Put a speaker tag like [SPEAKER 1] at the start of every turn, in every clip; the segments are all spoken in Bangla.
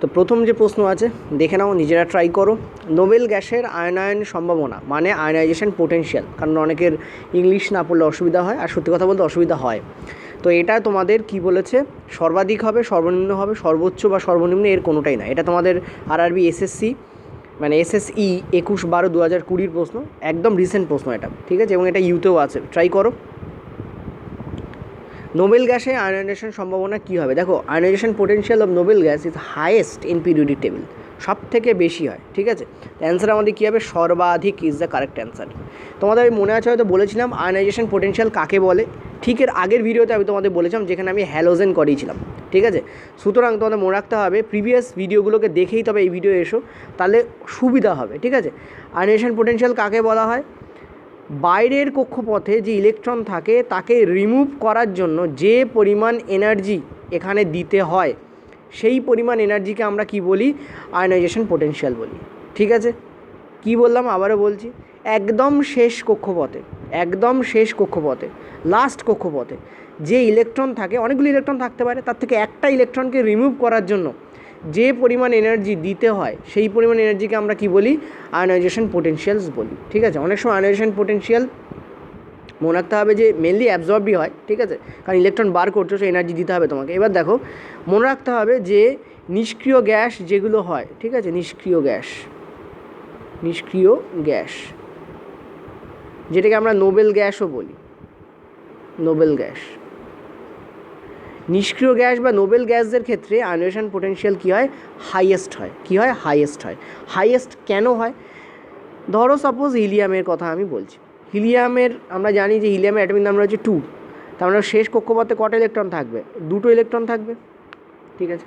[SPEAKER 1] তো প্রথম যে প্রশ্ন আছে দেখে নাও, নিজেরা ট্রাই করো। নোবেল গ্যাসের আয়নায়ন সম্ভাবনা মানে আয়নাইজেশন পোটেনশিয়াল, কারণ অনেকের ইংলিশ না পড়লে অসুবিধা হয়, আর সত্যি কথা বলতে অসুবিধা হয়। তো এটা তোমাদের কি বলেছে, সর্বাধিক হবে, সর্বনিম্ন হবে, সর্বোচ্চ বা সর্বনিম্ন, এর কোনোটাই না। এটা তোমাদের আরআরবি এসএসসি মানে এসএসই 21/12/2020 প্রশ্ন, একদম রিসেন্ট প্রশ্ন এটা, ঠিক আছে, এবং এটা ইউতেও আছে, ট্রাই করো। নোবেল গ্যাসে আয়নাইজেশন সম্ভাবনা কী হবে? দেখো, ionisation potential of Nobel gas is highest in periodic table, সব থেকে বেশি হয়, ঠিক আছে। অ্যান্সার আমাদের কী হবে? সর্বাধিক ইজ দ্য কারেক্ট অ্যান্সার। তোমাদের আমি মনে আছে হয়তো বলেছিলাম আয়নাইজেশন পোটেনশিয়াল কাকে বলে, ঠিক এর আগের ভিডিওতে আমি তোমাদের বলেছিলাম, যেখানে আমি হ্যালোজেন করিয়েছিলাম, ঠিক আছে। সুতরাং তোমাদের মনে রাখতে হবে প্রিভিয়াস ভিডিওগুলোকে দেখেই তবে এই ভিডিও এসো, তাহলে সুবিধা হবে, ঠিক আছে। আয়নাইজেশন পোটেনশিয়াল কাকে বলা হয়? বাইরের কক্ষপথে যে ইলেকট্রন থাকে তাকে রিমুভ করার জন্য যে পরিমাণ এনার্জি এখানে দিতে হয়, সেই পরিমাণ এনার্জিকে আমরা কি বলি? আয়নাইজেশন পোটেনশিয়াল বলি, ঠিক আছে। কি বললাম আবারও বলছি, একদম শেষ কক্ষপথে, একদম শেষ কক্ষপথে, লাস্ট কক্ষপথে যে ইলেকট্রন থাকে, অনেকগুলো ইলেকট্রন থাকতে পারে, তার থেকে একটা ইলেকট্রনকে রিমুভ করার জন্য যে পরিমাণ এনার্জি দিতে হয়, সেই পরিমাণ এনার্জিকে আমরা কি বলি? আয়নাইজেশন পোটেনশিয়ালস বলি, ঠিক আছে। অনেক সময় আয়নাইজেশন পোটেনশিয়াল মনে রাখতে হবে যে মেনলি অ্যাবজর্বই হয়, ঠিক আছে, কারণ ইলেকট্রন বার করছো, সেই এনার্জি দিতে হবে তোমাকে। এবার দেখো, মনে রাখতে হবে যে নিষ্ক্রিয় গ্যাস যেগুলো হয়, ঠিক আছে, নিষ্ক্রিয় গ্যাস যেটাকে আমরা নোবেল গ্যাসও বলি, নোবেল গ্যাস, নিষ্ক্রিয় গ্যাস বা নোবেল গ্যাসদের ক্ষেত্রে আয়নাইজেশন পোটেনশিয়াল কী হয়? হাইয়েস্ট হয়। কী হয়? হাইয়েস্ট হয়। হাইয়েস্ট কেন হয়? ধরো সাপোজ হিলিয়ামের কথা আমি বলছি, হিলিয়ামের আমরা জানি যে হিলিয়ামের অ্যাটমিক নাম্বার হচ্ছে 2, তার মানে শেষ কক্ষপথে কটা ইলেকট্রন থাকবে? 2টো ইলেকট্রন থাকবে, ঠিক আছে।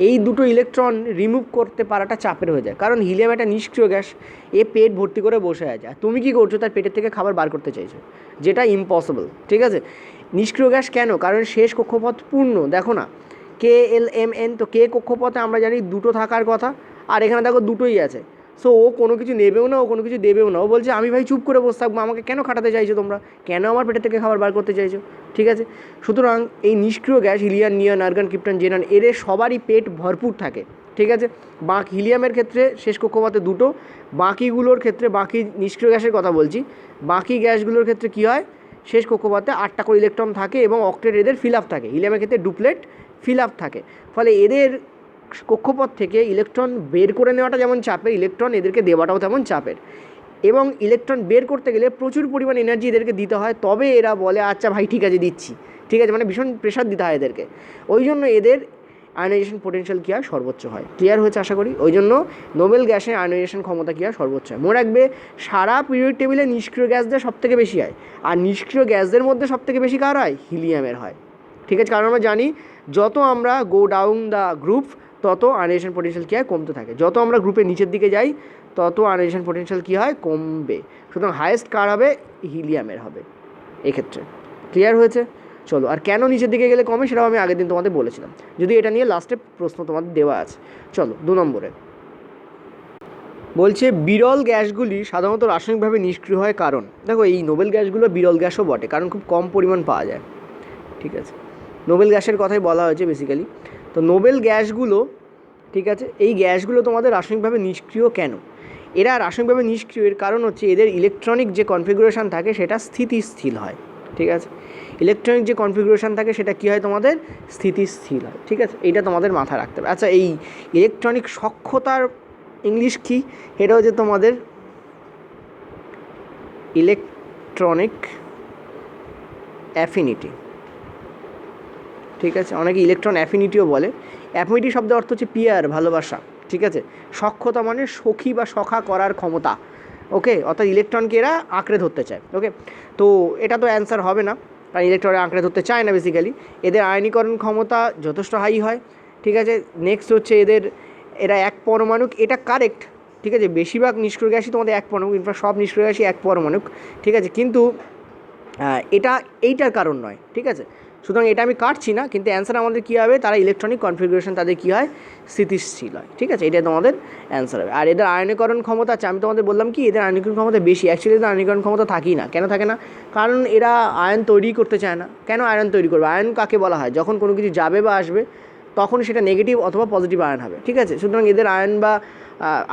[SPEAKER 1] এই 2টো ইলেকট্রন রিমুভ করতে পারাটা চাপের হয়ে যায়, কারণ হিলিয়াম একটা নিষ্ক্রিয় গ্যাস, এ পেট ভর্তি করে বসে আছে, আর তুমি কী করছো? তার পেটের থেকে খাবার বার করতে চাইছো, যেটা ইম্পসিবল, ঠিক আছে। নিষ্ক্রিয় গ্যাস কেন? কারণ শেষ কক্ষপথ পূর্ণ। দেখো না, KLMN, তো কে কক্ষপথে আমরা জানি 2টো থাকার কথা, আর এখানে দেখো 2টোই আছে। সো ও কোনো কিছু নেবেও না, ও কোনো কিছু দেবেও না, ও বলছে আমি ভাই চুপ করে বসে থাকবো, আমাকে কেন খাটাতে চাইছো তোমরা, কেন আমার পেটের থেকে খাবার বার করতে চাইছো, ঠিক আছে। সুতরাং এই নিষ্ক্রিয় গ্যাস হিলিয়াম, নিয়ন, আর্গন, ক্রিপ্টন, জেনন, এদের সবারই পেট ভরপুর থাকে, ঠিক আছে। হিলিয়ামের ক্ষেত্রে শেষ কক্ষপথে 2টো, বাকিগুলোর ক্ষেত্রে, বাকি নিষ্ক্রিয় গ্যাসের কথা বলছি, বাকি গ্যাসগুলোর ক্ষেত্রে কী হয়? শেষ কক্ষপথে 8টা করে ইলেকট্রন থাকে এবং অক্টেট এদের ফিল আপ থাকে। হিলিয়ামের ক্ষেত্রে ডুপ্লেট ফিল আপ থাকে, ফলে এদের কক্ষপথ থেকে ইলেকট্রন বের করে নেওয়াটা যেমন চাপের, ইলেকট্রন এদেরকে দেওয়াটাও তেমন চাপের, এবং ইলেকট্রন বের করতে গেলে প্রচুর পরিমাণ এনার্জি এদেরকে দিতে হয়, তবে এরা বলে আচ্ছা ভাই ঠিক আছে দিচ্ছি, ঠিক আছে, মানে ভীষণ প্রেশার দিতে হয় এদেরকে। ওই জন্য এদের আয়নাইজেশন পোটেনশিয়াল কী হয়? সর্বোচ্চ হয়। ক্লিয়ার হয়েছে আশা করি? ওই জন্য নোবেল গ্যাসের আয়নাইজেশন ক্ষমতা কী হয়? সর্বোচ্চ হয়। মনে রাখবে, সারা পিরিয়ড টেবিলে নিষ্ক্রিয় গ্যাসদের সবথেকে বেশি হয়, আর নিষ্ক্রিয় গ্যাসদের মধ্যে সবথেকে বেশি কার হয়? হিলিয়ামের হয়, ঠিক আছে। কারণ আমরা জানি যত আমরা গো ডাউন দ্য গ্রুপ, তত আয়নাইজেশন পোটেনশিয়াল কী হয়? কমতে থাকে। যত আমরা গ্রুপের নিচের দিকে যাই, তত আয়নাইজেশন পোটেনশিয়াল কী হয়? কমবে। সুতরাং হায়েস্ট কার হবে? হিলিয়ামের হবে এক্ষেত্রে। ক্লিয়ার হয়েছে? চলো, আর কেন নিচের দিকে গেলে কমে সেটাও আমি আগের দিন তোমাদের বলেছিলাম, যদি এটা নিয়ে লাস্টে প্রশ্ন তোমাদের দেওয়া আছে। চলো 2 নম্বরে বলছে বিরল গ্যাসগুলি সাধারণত রাসায়নিকভাবে নিষ্ক্রিয় হয় কারণ। দেখো, এই নোবেল গ্যাসগুলো বিরল গ্যাসও বটে, কারণ খুব কম পরিমাণ পাওয়া যায়, ঠিক আছে। নোবেল গ্যাসের কথাই বলা হয়েছে বেসিক্যালি। তো নোবেল গ্যাসগুলো, ঠিক আছে, এই গ্যাসগুলো তোমাদের রাসায়নিকভাবে নিষ্ক্রিয় কেন? এরা রাসায়নিকভাবে নিষ্ক্রিয় এর কারণ হচ্ছে এদের ইলেকট্রনিক যে কনফিগুরেশন থাকে সেটা স্থিতিশীল হয়, ঠিক আছে। ইলেকট্রনিক যে কনফিগুরেশন থাকে সেটা কী হয়? তোমাদের স্থিতিশীল হয়, ঠিক আছে। এইটা তোমাদের মাথায় রাখতে হবে। আচ্ছা, এই ইলেকট্রনিক সক্ষতার ইংলিশ কী? এটা হচ্ছে তোমাদের ইলেকট্রনিক অ্যাফিনিটি, ঠিক আছে। অনেকে ইলেকট্রন অ্যাফিনিটিও বলে। অ্যাফিনিটি শব্দের অর্থ হচ্ছে পিয়ার, ভালোবাসা, ঠিক আছে। সক্ষতা মানে সখী বা সখা করার ক্ষমতা, ওকে। অর্থাৎ ইলেকট্রনকে এরা আঁকড়ে ধরতে চায়, ওকে। তো এটা তো অ্যান্সার হবে না, কারণ ইলেকট্রন আঁকড়ে ধরতে চায় না বেসিক্যালি। এদের আয়নীকরণ ক্ষমতা যথেষ্ট হাই হয়, ঠিক আছে। নেক্সট হচ্ছে এরা এক পরমাণুক, এটা কারেক্ট, ঠিক আছে। বেশিরভাগ নিষ্ক্রিয় গ্যাসই তোমাদের এক পরমাণুক, ইনফ্যাক্ট সব নিষ্ক্রিয় গ্যাসই এক পরমাণুক, ঠিক আছে। কিন্তু এটা এইটার কারণ নয়, ঠিক আছে। সুতরাং এটা আমি কাটছি না, কিন্তু অ্যান্সার আমাদের কী হবে? তারা ইলেকট্রনিক কনফিগারেশন তাদের কী হয়? স্থিতিশীল হয়, ঠিক আছে। এটা তোমাদের অ্যান্সার হবে। আর এদের আয়নীকরণ ক্ষমতা আছে, আমি তোমাদের বললাম কি এদের আয়নীকরণ ক্ষমতা বেশি। অ্যাকচুয়ালি এদের আয়নীকরণ ক্ষমতা থাকেই না। কেন থাকে না? কারণ এরা আয়ন তৈরি করতে চায় না। কেন আয়ন তৈরি করবে? আয়ন কাকে বলা হয়? যখন কোনো কিছু যাবে বা আসবে, তখন সেটা নেগেটিভ অথবা পজিটিভ আয়ন হবে, ঠিক আছে। সুতরাং এদের আয়ন বা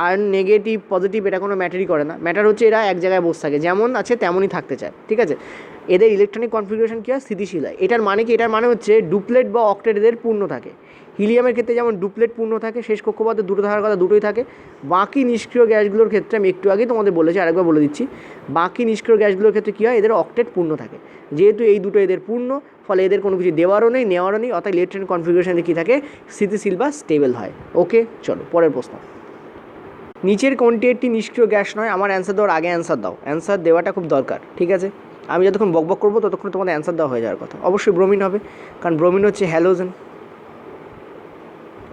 [SPEAKER 1] আয়ন নেগেটিভ পজিটিভ এটা কোনো ম্যাটারই করে না, ম্যাটার হচ্ছে এরা এক জায়গায় বসে থাকে, যেমন আছে তেমনই থাকতে চায়, ঠিক আছে। এদের ইলেকট্রনিক কনফিগারেশন কী হয়, স্থিতিশীল হয়। এটার মানে কি, এটার মানে হচ্ছে ডুপ্লেট বা অক্টেট এদের পূর্ণ থাকে। হিলিয়ামের ক্ষেত্রে যেমন ডুপ্লেট পূর্ণ থাকে, শেষ কক্ষপথে দুটো থাকার কথা দুটোই থাকে। বাকি নিষ্ক্রিয় গ্যাসগুলোর ক্ষেত্রে আমি একটু আগেই তোমাদের বলেছি, আরেকবার বলে দিচ্ছি, বাকি নিষ্ক্রিয় গ্যাসগুলোর ক্ষেত্রে কী হয়, এদের অক্টেট পূর্ণ থাকে। যেহেতু এই দুটো এদের পূর্ণ, ফলে এদের কোনো কিছু দেওয়ারও নেই নেওয়ারও নেই, অর্থাৎ ইলেকট্রনিক কনফিগারেশনে কী থাকে, স্থিতিশীল বা স্টেবল হয়। ওকে, চলো পরের প্রশ্ন। নিচের কোনটি একটি নিষ্ক্রিয় গ্যাস নয়? আমার অ্যান্সার দেওয়ার আগে অ্যান্সার দাও, অ্যান্সার দেওয়াটা খুব দরকার, ঠিক আছে। আমি যতক্ষণ বকবক করবো ততক্ষণ তোমাদের অ্যান্সার দেওয়া হয়ে যাওয়ার কথা। অবশ্যই ব্রোমিন হবে, কারণ ব্রোমিন হচ্ছে হ্যালোজেন,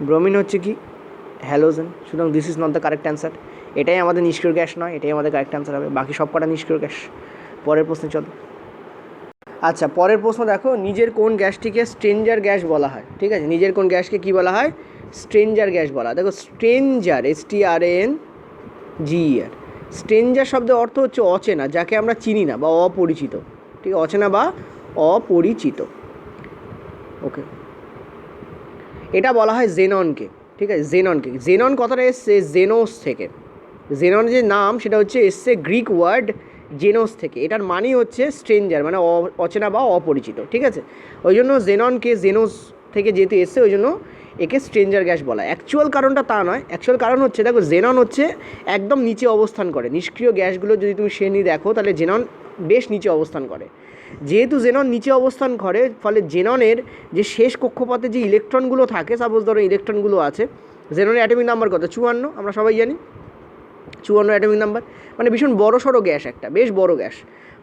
[SPEAKER 1] ব্রোমিন হচ্ছে কি হ্যালোজেন। সুতরাং this is not the correct answer. এটাই আমাদের নিষ্ক্রিয় গ্যাস নয়, এটাই আমাদের কারেক্ট অ্যান্সার হবে। বাকি সব কটা নিষ্ক্রিয় গ্যাস। পরের প্রশ্নে চলো। আচ্ছা, পরের প্রশ্ন দেখো, নিজের কোন গ্যাসটিকে স্ট্রেঞ্জার গ্যাস বলা হয়? ঠিক আছে, নিজের কোন গ্যাসকে কী বলা হয়? স্ট্রেঞ্জার গ্যাস বলা হয়। দেখো, স্ট্রেঞ্জার, STRANGER, স্ট্রেঞ্জার শব্দের অর্থ হচ্ছে অচেনা, যাকে আমরা চিনি না বা অপরিচিত, ঠিক আছে, অচেনা বা অপরিচিত। ওকে, এটা বলা হয় জেননকে, ঠিক আছে, জেননকে। জেনন কথাটা এসছে জেনোস থেকে। জেনন যে নাম সেটা হচ্ছে এসছে গ্রিক ওয়ার্ড জেনোস থেকে। এটার মানেই হচ্ছে স্ট্রেঞ্জার, মানে অচেনা বা অপরিচিত, ঠিক আছে। ওই জন্য জেননকে জেনোস থেকে যেহেতু এসছে, ওই জন্য একে স্ট্রেঞ্জার গ্যাস বলা। অ্যাকচুয়াল কারণটা তা নয়, অ্যাকচুয়াল কারণ হচ্ছে, দেখো, জেনন হচ্ছে একদম নিচে অবস্থান করে। নিষ্ক্রিয় গ্যাসগুলো যদি তুমি শ্রেণী দেখো, তাহলে জেনন বেশ নিচে অবস্থান করে। যেহেতু জেনন নিচে অবস্থান করে, ফলে জেননের যে শেষ কক্ষপথে যে ইলেকট্রনগুলো থাকে, সাপোজ ধরো ইলেকট্রনগুলো আছে, জেননের অ্যাটমিক নাম্বার কত? 54, আমরা সবাই জানি 54 অ্যাটমিক নাম্বার, মানে ভীষণ বড় সড়ো গ্যাস, একটা বেশ বড় গ্যাস।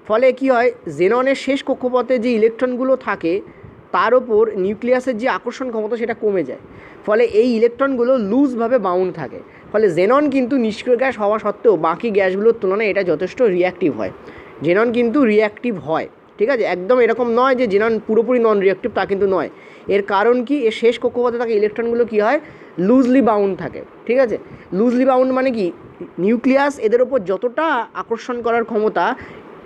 [SPEAKER 1] ফলে কি হয়, জেননের শেষ কক্ষপথে যে ইলেকট্রনগুলো থাকে তার ওপর নিউক্লিয়াসের যে আকর্ষণ ক্ষমতা সেটা কমে যায়। ফলে এই ইলেকট্রনগুলো লুজভাবে বাউন্ড থাকে। ফলে জেনন কিন্তু নিষ্ক্রিয় গ্যাস হওয়া সত্ত্বেও বাকি গ্যাসগুলোর তুলনায় এটা যথেষ্ট রিঅ্যাক্টিভ হয়। জেনন কিন্তু রিঅ্যাক্টিভ হয়, ঠিক আছে। একদম এরকম নয় যে জেনন পুরোপুরি নন রিঅ্যাক্টিভ, তা কিন্তু নয়। এর কারণ কি, এর শেষ কক্ষপথে থাকা ইলেকট্রনগুলো কী হয়, লুজলি বাউন্ড থাকে, ঠিক আছে। লুজলি বাউন্ড মানে কি, নিউক্লিয়াস এদের ওপর যতটা আকর্ষণ করার ক্ষমতা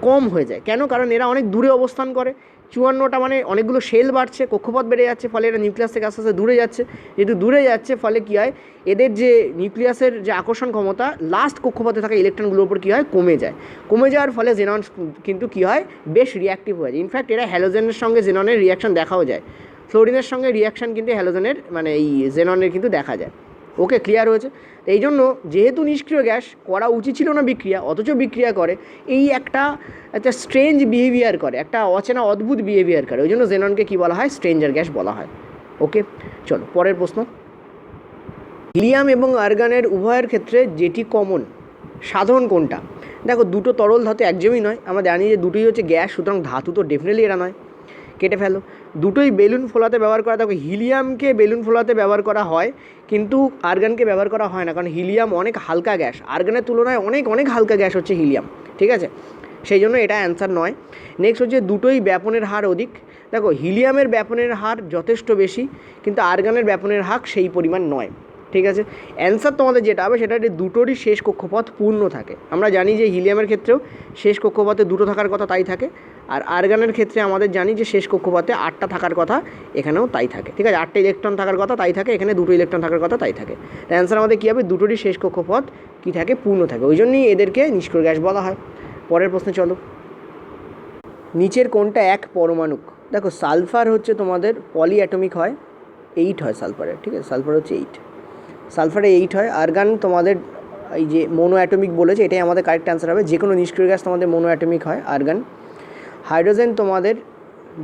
[SPEAKER 1] কম হয়ে যায়। কেন? কারণ এরা অনেক দূরে অবস্থান করে। 54টা মানে অনেকগুলো শেল বাড়ছে, কক্ষপথ বেড়ে যাচ্ছে, ফলে এরা নিউক্লিয়াস থেকে আস্তে আস্তে দূরে যাচ্ছে। যেহেতু দূরে যাচ্ছে, ফলে কী হয়, এদের যে নিউক্লিয়াসের যে আকর্ষণ ক্ষমতা লাস্ট কক্ষপথে থাকা ইলেকট্রনগুলোর উপর কী হয়, কমে যায়। কমে যাওয়ার ফলে জেনন কিন্তু কী হয়, বেশ রিঅ্যাক্টিভ হয়ে যায়। ইনফ্যাক্ট এরা হ্যালোজেনের সঙ্গে জেননের রিয়াকশান দেখাও যায়। ফ্লোরিনের সঙ্গে রিয়াকশান কিন্তু হ্যালোজেনের মানে এই জেননের কিন্তু দেখা যায়। ওকে, ক্লিয়ার হয়েছে? এই জন্য যেহেতু নিষ্ক্রিয় গ্যাস, করা উচিত ছিল না বিক্রিয়া, অথচ বিক্রিয়া করে, এই একটা স্ট্রেঞ্জ বিহেভিয়ার করে, একটা অচেনা অদ্ভুত বিহেভিয়ার করে। ওই জন্য জেননকে কী বলা হয়, স্ট্রেঞ্জার গ্যাস বলা হয়। ওকে, চলো পরের প্রশ্ন। হিলিয়াম এবং আর্গনের উভয়ের ক্ষেত্রে যেটি কমন, সাধারণ কোনটা? দেখো, দুটো তরল ধাতু একজমই নয়, আমরা জানি যে দুটোই হচ্ছে গ্যাস, সুতরাং ধাতু তো ডেফিনেটলি এরা নয়, কেটে ফেলো। দুটোই বেলুন ফোলাতে ব্যবহার করা, দেখো হিলিয়ামকে বেলুন ফোলাতে ব্যবহার করা হয়, কিন্তু আর্গনকে ব্যবহার করা হয় না, কারণ হিলিয়াম অনেক হালকা গ্যাস, আর্গনের তুলনায় অনেক অনেক হালকা গ্যাস হচ্ছে হিলিয়াম, ঠিক আছে। সেই জন্য এটা অ্যান্সার নয়। নেক্সট হচ্ছে দুটোই ব্যাপনের হার অধিক। দেখো, হিলিয়ামের ব্যাপনের হার যথেষ্ট বেশি, কিন্তু আর্গনের ব্যাপনের হার সেই পরিমাণ নয়, ঠিক আছে। অ্যান্সার তোমাদের যেটা হবে সেটা দুটোরই শেষ কক্ষপথ পূর্ণ থাকে। আমরা জানি যে হিলিয়ামের ক্ষেত্রেও শেষ কক্ষপথে দুটো থাকার কথা, তাই থাকে। আর আর্গনের ক্ষেত্রে আমাদের জানি যে শেষ কক্ষপথে 8টা থাকার কথা, এখানেও তাই থাকে, ঠিক আছে। 8টা ইলেকট্রন থাকার কথা, তাই থাকে। এখানে 2টো ইলেকট্রন থাকার কথা, তাই থাকে। অ্যান্সার আমাদের কী হবে, দুটোরই শেষ কক্ষপথ কী থাকে, পূর্ণ থাকে। ওই জন্যই এদেরকে নিষ্ক্রিয় গ্যাস বলা হয়। পরের প্রশ্নে চলো। নিচের কোনটা এক পরমাণুক? দেখো, সালফার হচ্ছে তোমাদের পলি অ্যাটমিক হয়, 8 হয় সালফারের, ঠিক আছে। সালফার হচ্ছে 8, সালফারে 8 হয়। আর্গান তোমাদের এই যে মোনো অ্যাটমিক বলেছে, এটাই আমাদের কারেক্ট অ্যান্সার হবে। যে কোনো নিষ্ক্রিয় গ্যাস তোমাদের মোনো অ্যাটমিক হয়, আর্গান। হাইড্রোজেন তোমাদের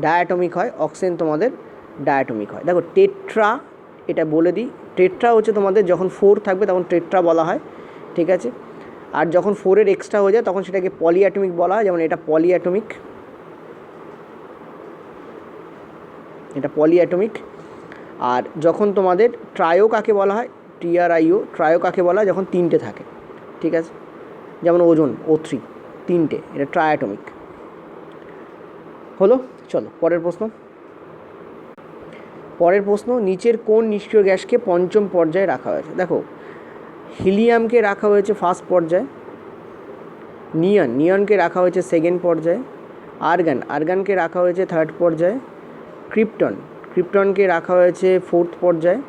[SPEAKER 1] ডায়াটমিক হয়, অক্সিজেন তোমাদের ডায়াটমিক হয়। দেখো, টেট্রা, এটা বলে দিই, টেট্রা হচ্ছে তোমাদের যখন 4 থাকবে তখন টেট্রা বলা হয়, ঠিক আছে। আর যখন 4-এর এক্সট্রা হয়ে যায় তখন সেটাকে পলি অ্যাটমিক বলা হয়, যেমন এটা পলি অ্যাটমিক, এটা পলি অ্যাটমিক। আর যখন তোমাদের ট্রায়ো কাকে বলা হয়, TRIO, ট্রায়ো কাকে বলা হয়, যখন 3টে থাকে, ঠিক আছে। যেমন ওজন O3, 3টে, এটা ট্রায়াটমিক হলো। চলো পরের প্রশ্ন। পরের প্রশ্ন, নিচের কোন নিষ্ক্রিয় গ্যাসকে পঞ্চম পর্যায়ে রাখা হয়েছে? দেখো, হিলিয়ামকে রাখা হয়েছে ফার্স্ট পর্যায়ে, নিয়নকে রাখা হয়েছে সেকেন্ড পর্যায়ে, আর্গানকে রাখা হয়েছে থার্ড পর্যায়ে, ক্রিপ্টনকে রাখা হয়েছে 4th পর্যায়ে,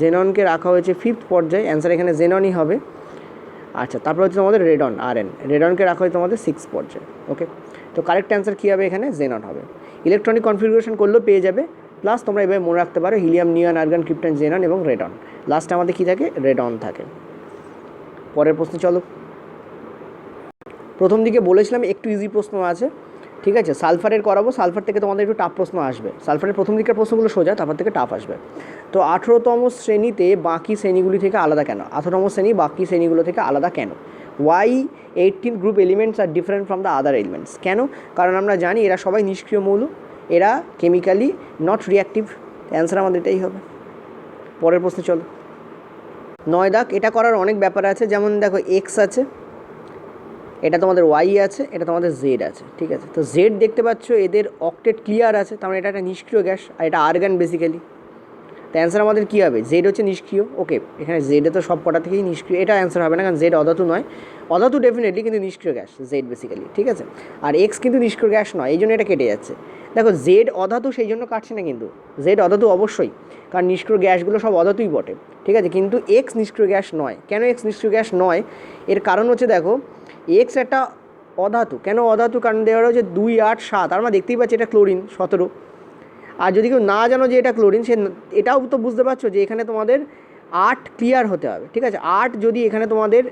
[SPEAKER 1] জেননকে রাখা হয়েছে 5th পর্যায়ে, অ্যান্সার এখানে জেননই হবে। আচ্ছা, তারপর হচ্ছে তোমাদের রেডনকে রাখা হয়েছে তোমাদের 6th পর্যায়ে। ওকে, তো কারেক্ট অ্যান্সার কী হবে এখানে? জেনন হবে। ইলেকট্রনিক কনফিগারেশন করলেও পেয়ে যাবে, প্লাস তোমরা এভাবে মনে রাখতে পারো হিলিয়াম, নিয়ন, আর্গন, ক্রিপ্টন, জেনন এবং রেডন। লাস্টে আমাদের কী থাকে? রেডন থাকে। পরের প্রশ্ন চলো। প্রথম দিকে বলেছিলাম একটু ইজি প্রশ্ন আছে, ঠিক আছে। সালফারের করাবো, সালফার থেকে তোমাদের একটু টাফ প্রশ্ন আসবে। সালফারের প্রথম দিকের প্রশ্নগুলো সোজা, তারপর থেকে টাফ আসবে। তো 18তম শ্রেণীতে বাকি শ্রেণীগুলি থেকে আলাদা কেন? 18তম শ্রেণী বাকি শ্রেণীগুলো থেকে আলাদা কেন? Why 18 group elements are different from the other elements. কেন? কারণ আমরা জানি এরা সবাই নিষ্ক্রিয় মৌল, এরা কেমিক্যালি নট রিঅ্যাক্টিভ। অ্যান্সার আমাদের এটাই হবে। পরের প্রশ্ন চলো। 9 দাগ। এটা করার অনেক ব্যাপার আছে, যেমন দেখো এক্স আছে, এটা তোমাদের ওয়াই আছে, এটা তোমাদের জেড আছে, ঠিক আছে। তো জেড দেখতে পাচ্ছ এদের অক্টেট ক্লিয়ার আছে, তার মানে এটা একটা নিষ্ক্রিয় গ্যাস, আর এটা আর্গান বেসিক্যালি। তো অ্যান্সার আমাদের কী হবে? জেড হচ্ছে নিষ্ক্রিয়। ওকে, এখানে জেডে তো সব কটা থেকেই নিষ্ক্রিয়, এটা অ্যান্সার হবে না, কারণ জেড অধাতু নয়। অধাতু ডেফিনেটলি, কিন্তু নিষ্ক্রিয় গ্যাস জেড বেসিক্যালি, ঠিক আছে। আর এক্স কিন্তু নিষ্ক্রিয় গ্যাস নয়, এই জন্য এটা কেটে যাচ্ছে। দেখো জেড অধাতু, সেই জন্য কাটছে না, কিন্তু জেড অধাতু অবশ্যই, কারণ নিষ্ক্রিয় গ্যাসগুলো সব অধাতুই বটে, ঠিক আছে। কিন্তু এক্স নিষ্ক্রিয় গ্যাস নয়। কেন এক্স নিষ্ক্রিয় গ্যাস নয়? এর কারণ হচ্ছে দেখো এক্স একটা অধাতু। কেন অধাতু? কারণ দেওয়া হচ্ছে 2, 8, 7, আমরা দেখতেই পাচ্ছি এটা ক্লোরিন 17। আর যদি কেউ না জানো যে এটা ক্লোরিন, সে এটাও তো বুঝতে পারছো যে এখানে তোমাদের 8 ক্লিয়ার হতে হবে, ঠিক আছে। 8 যদি এখানে তোমাদের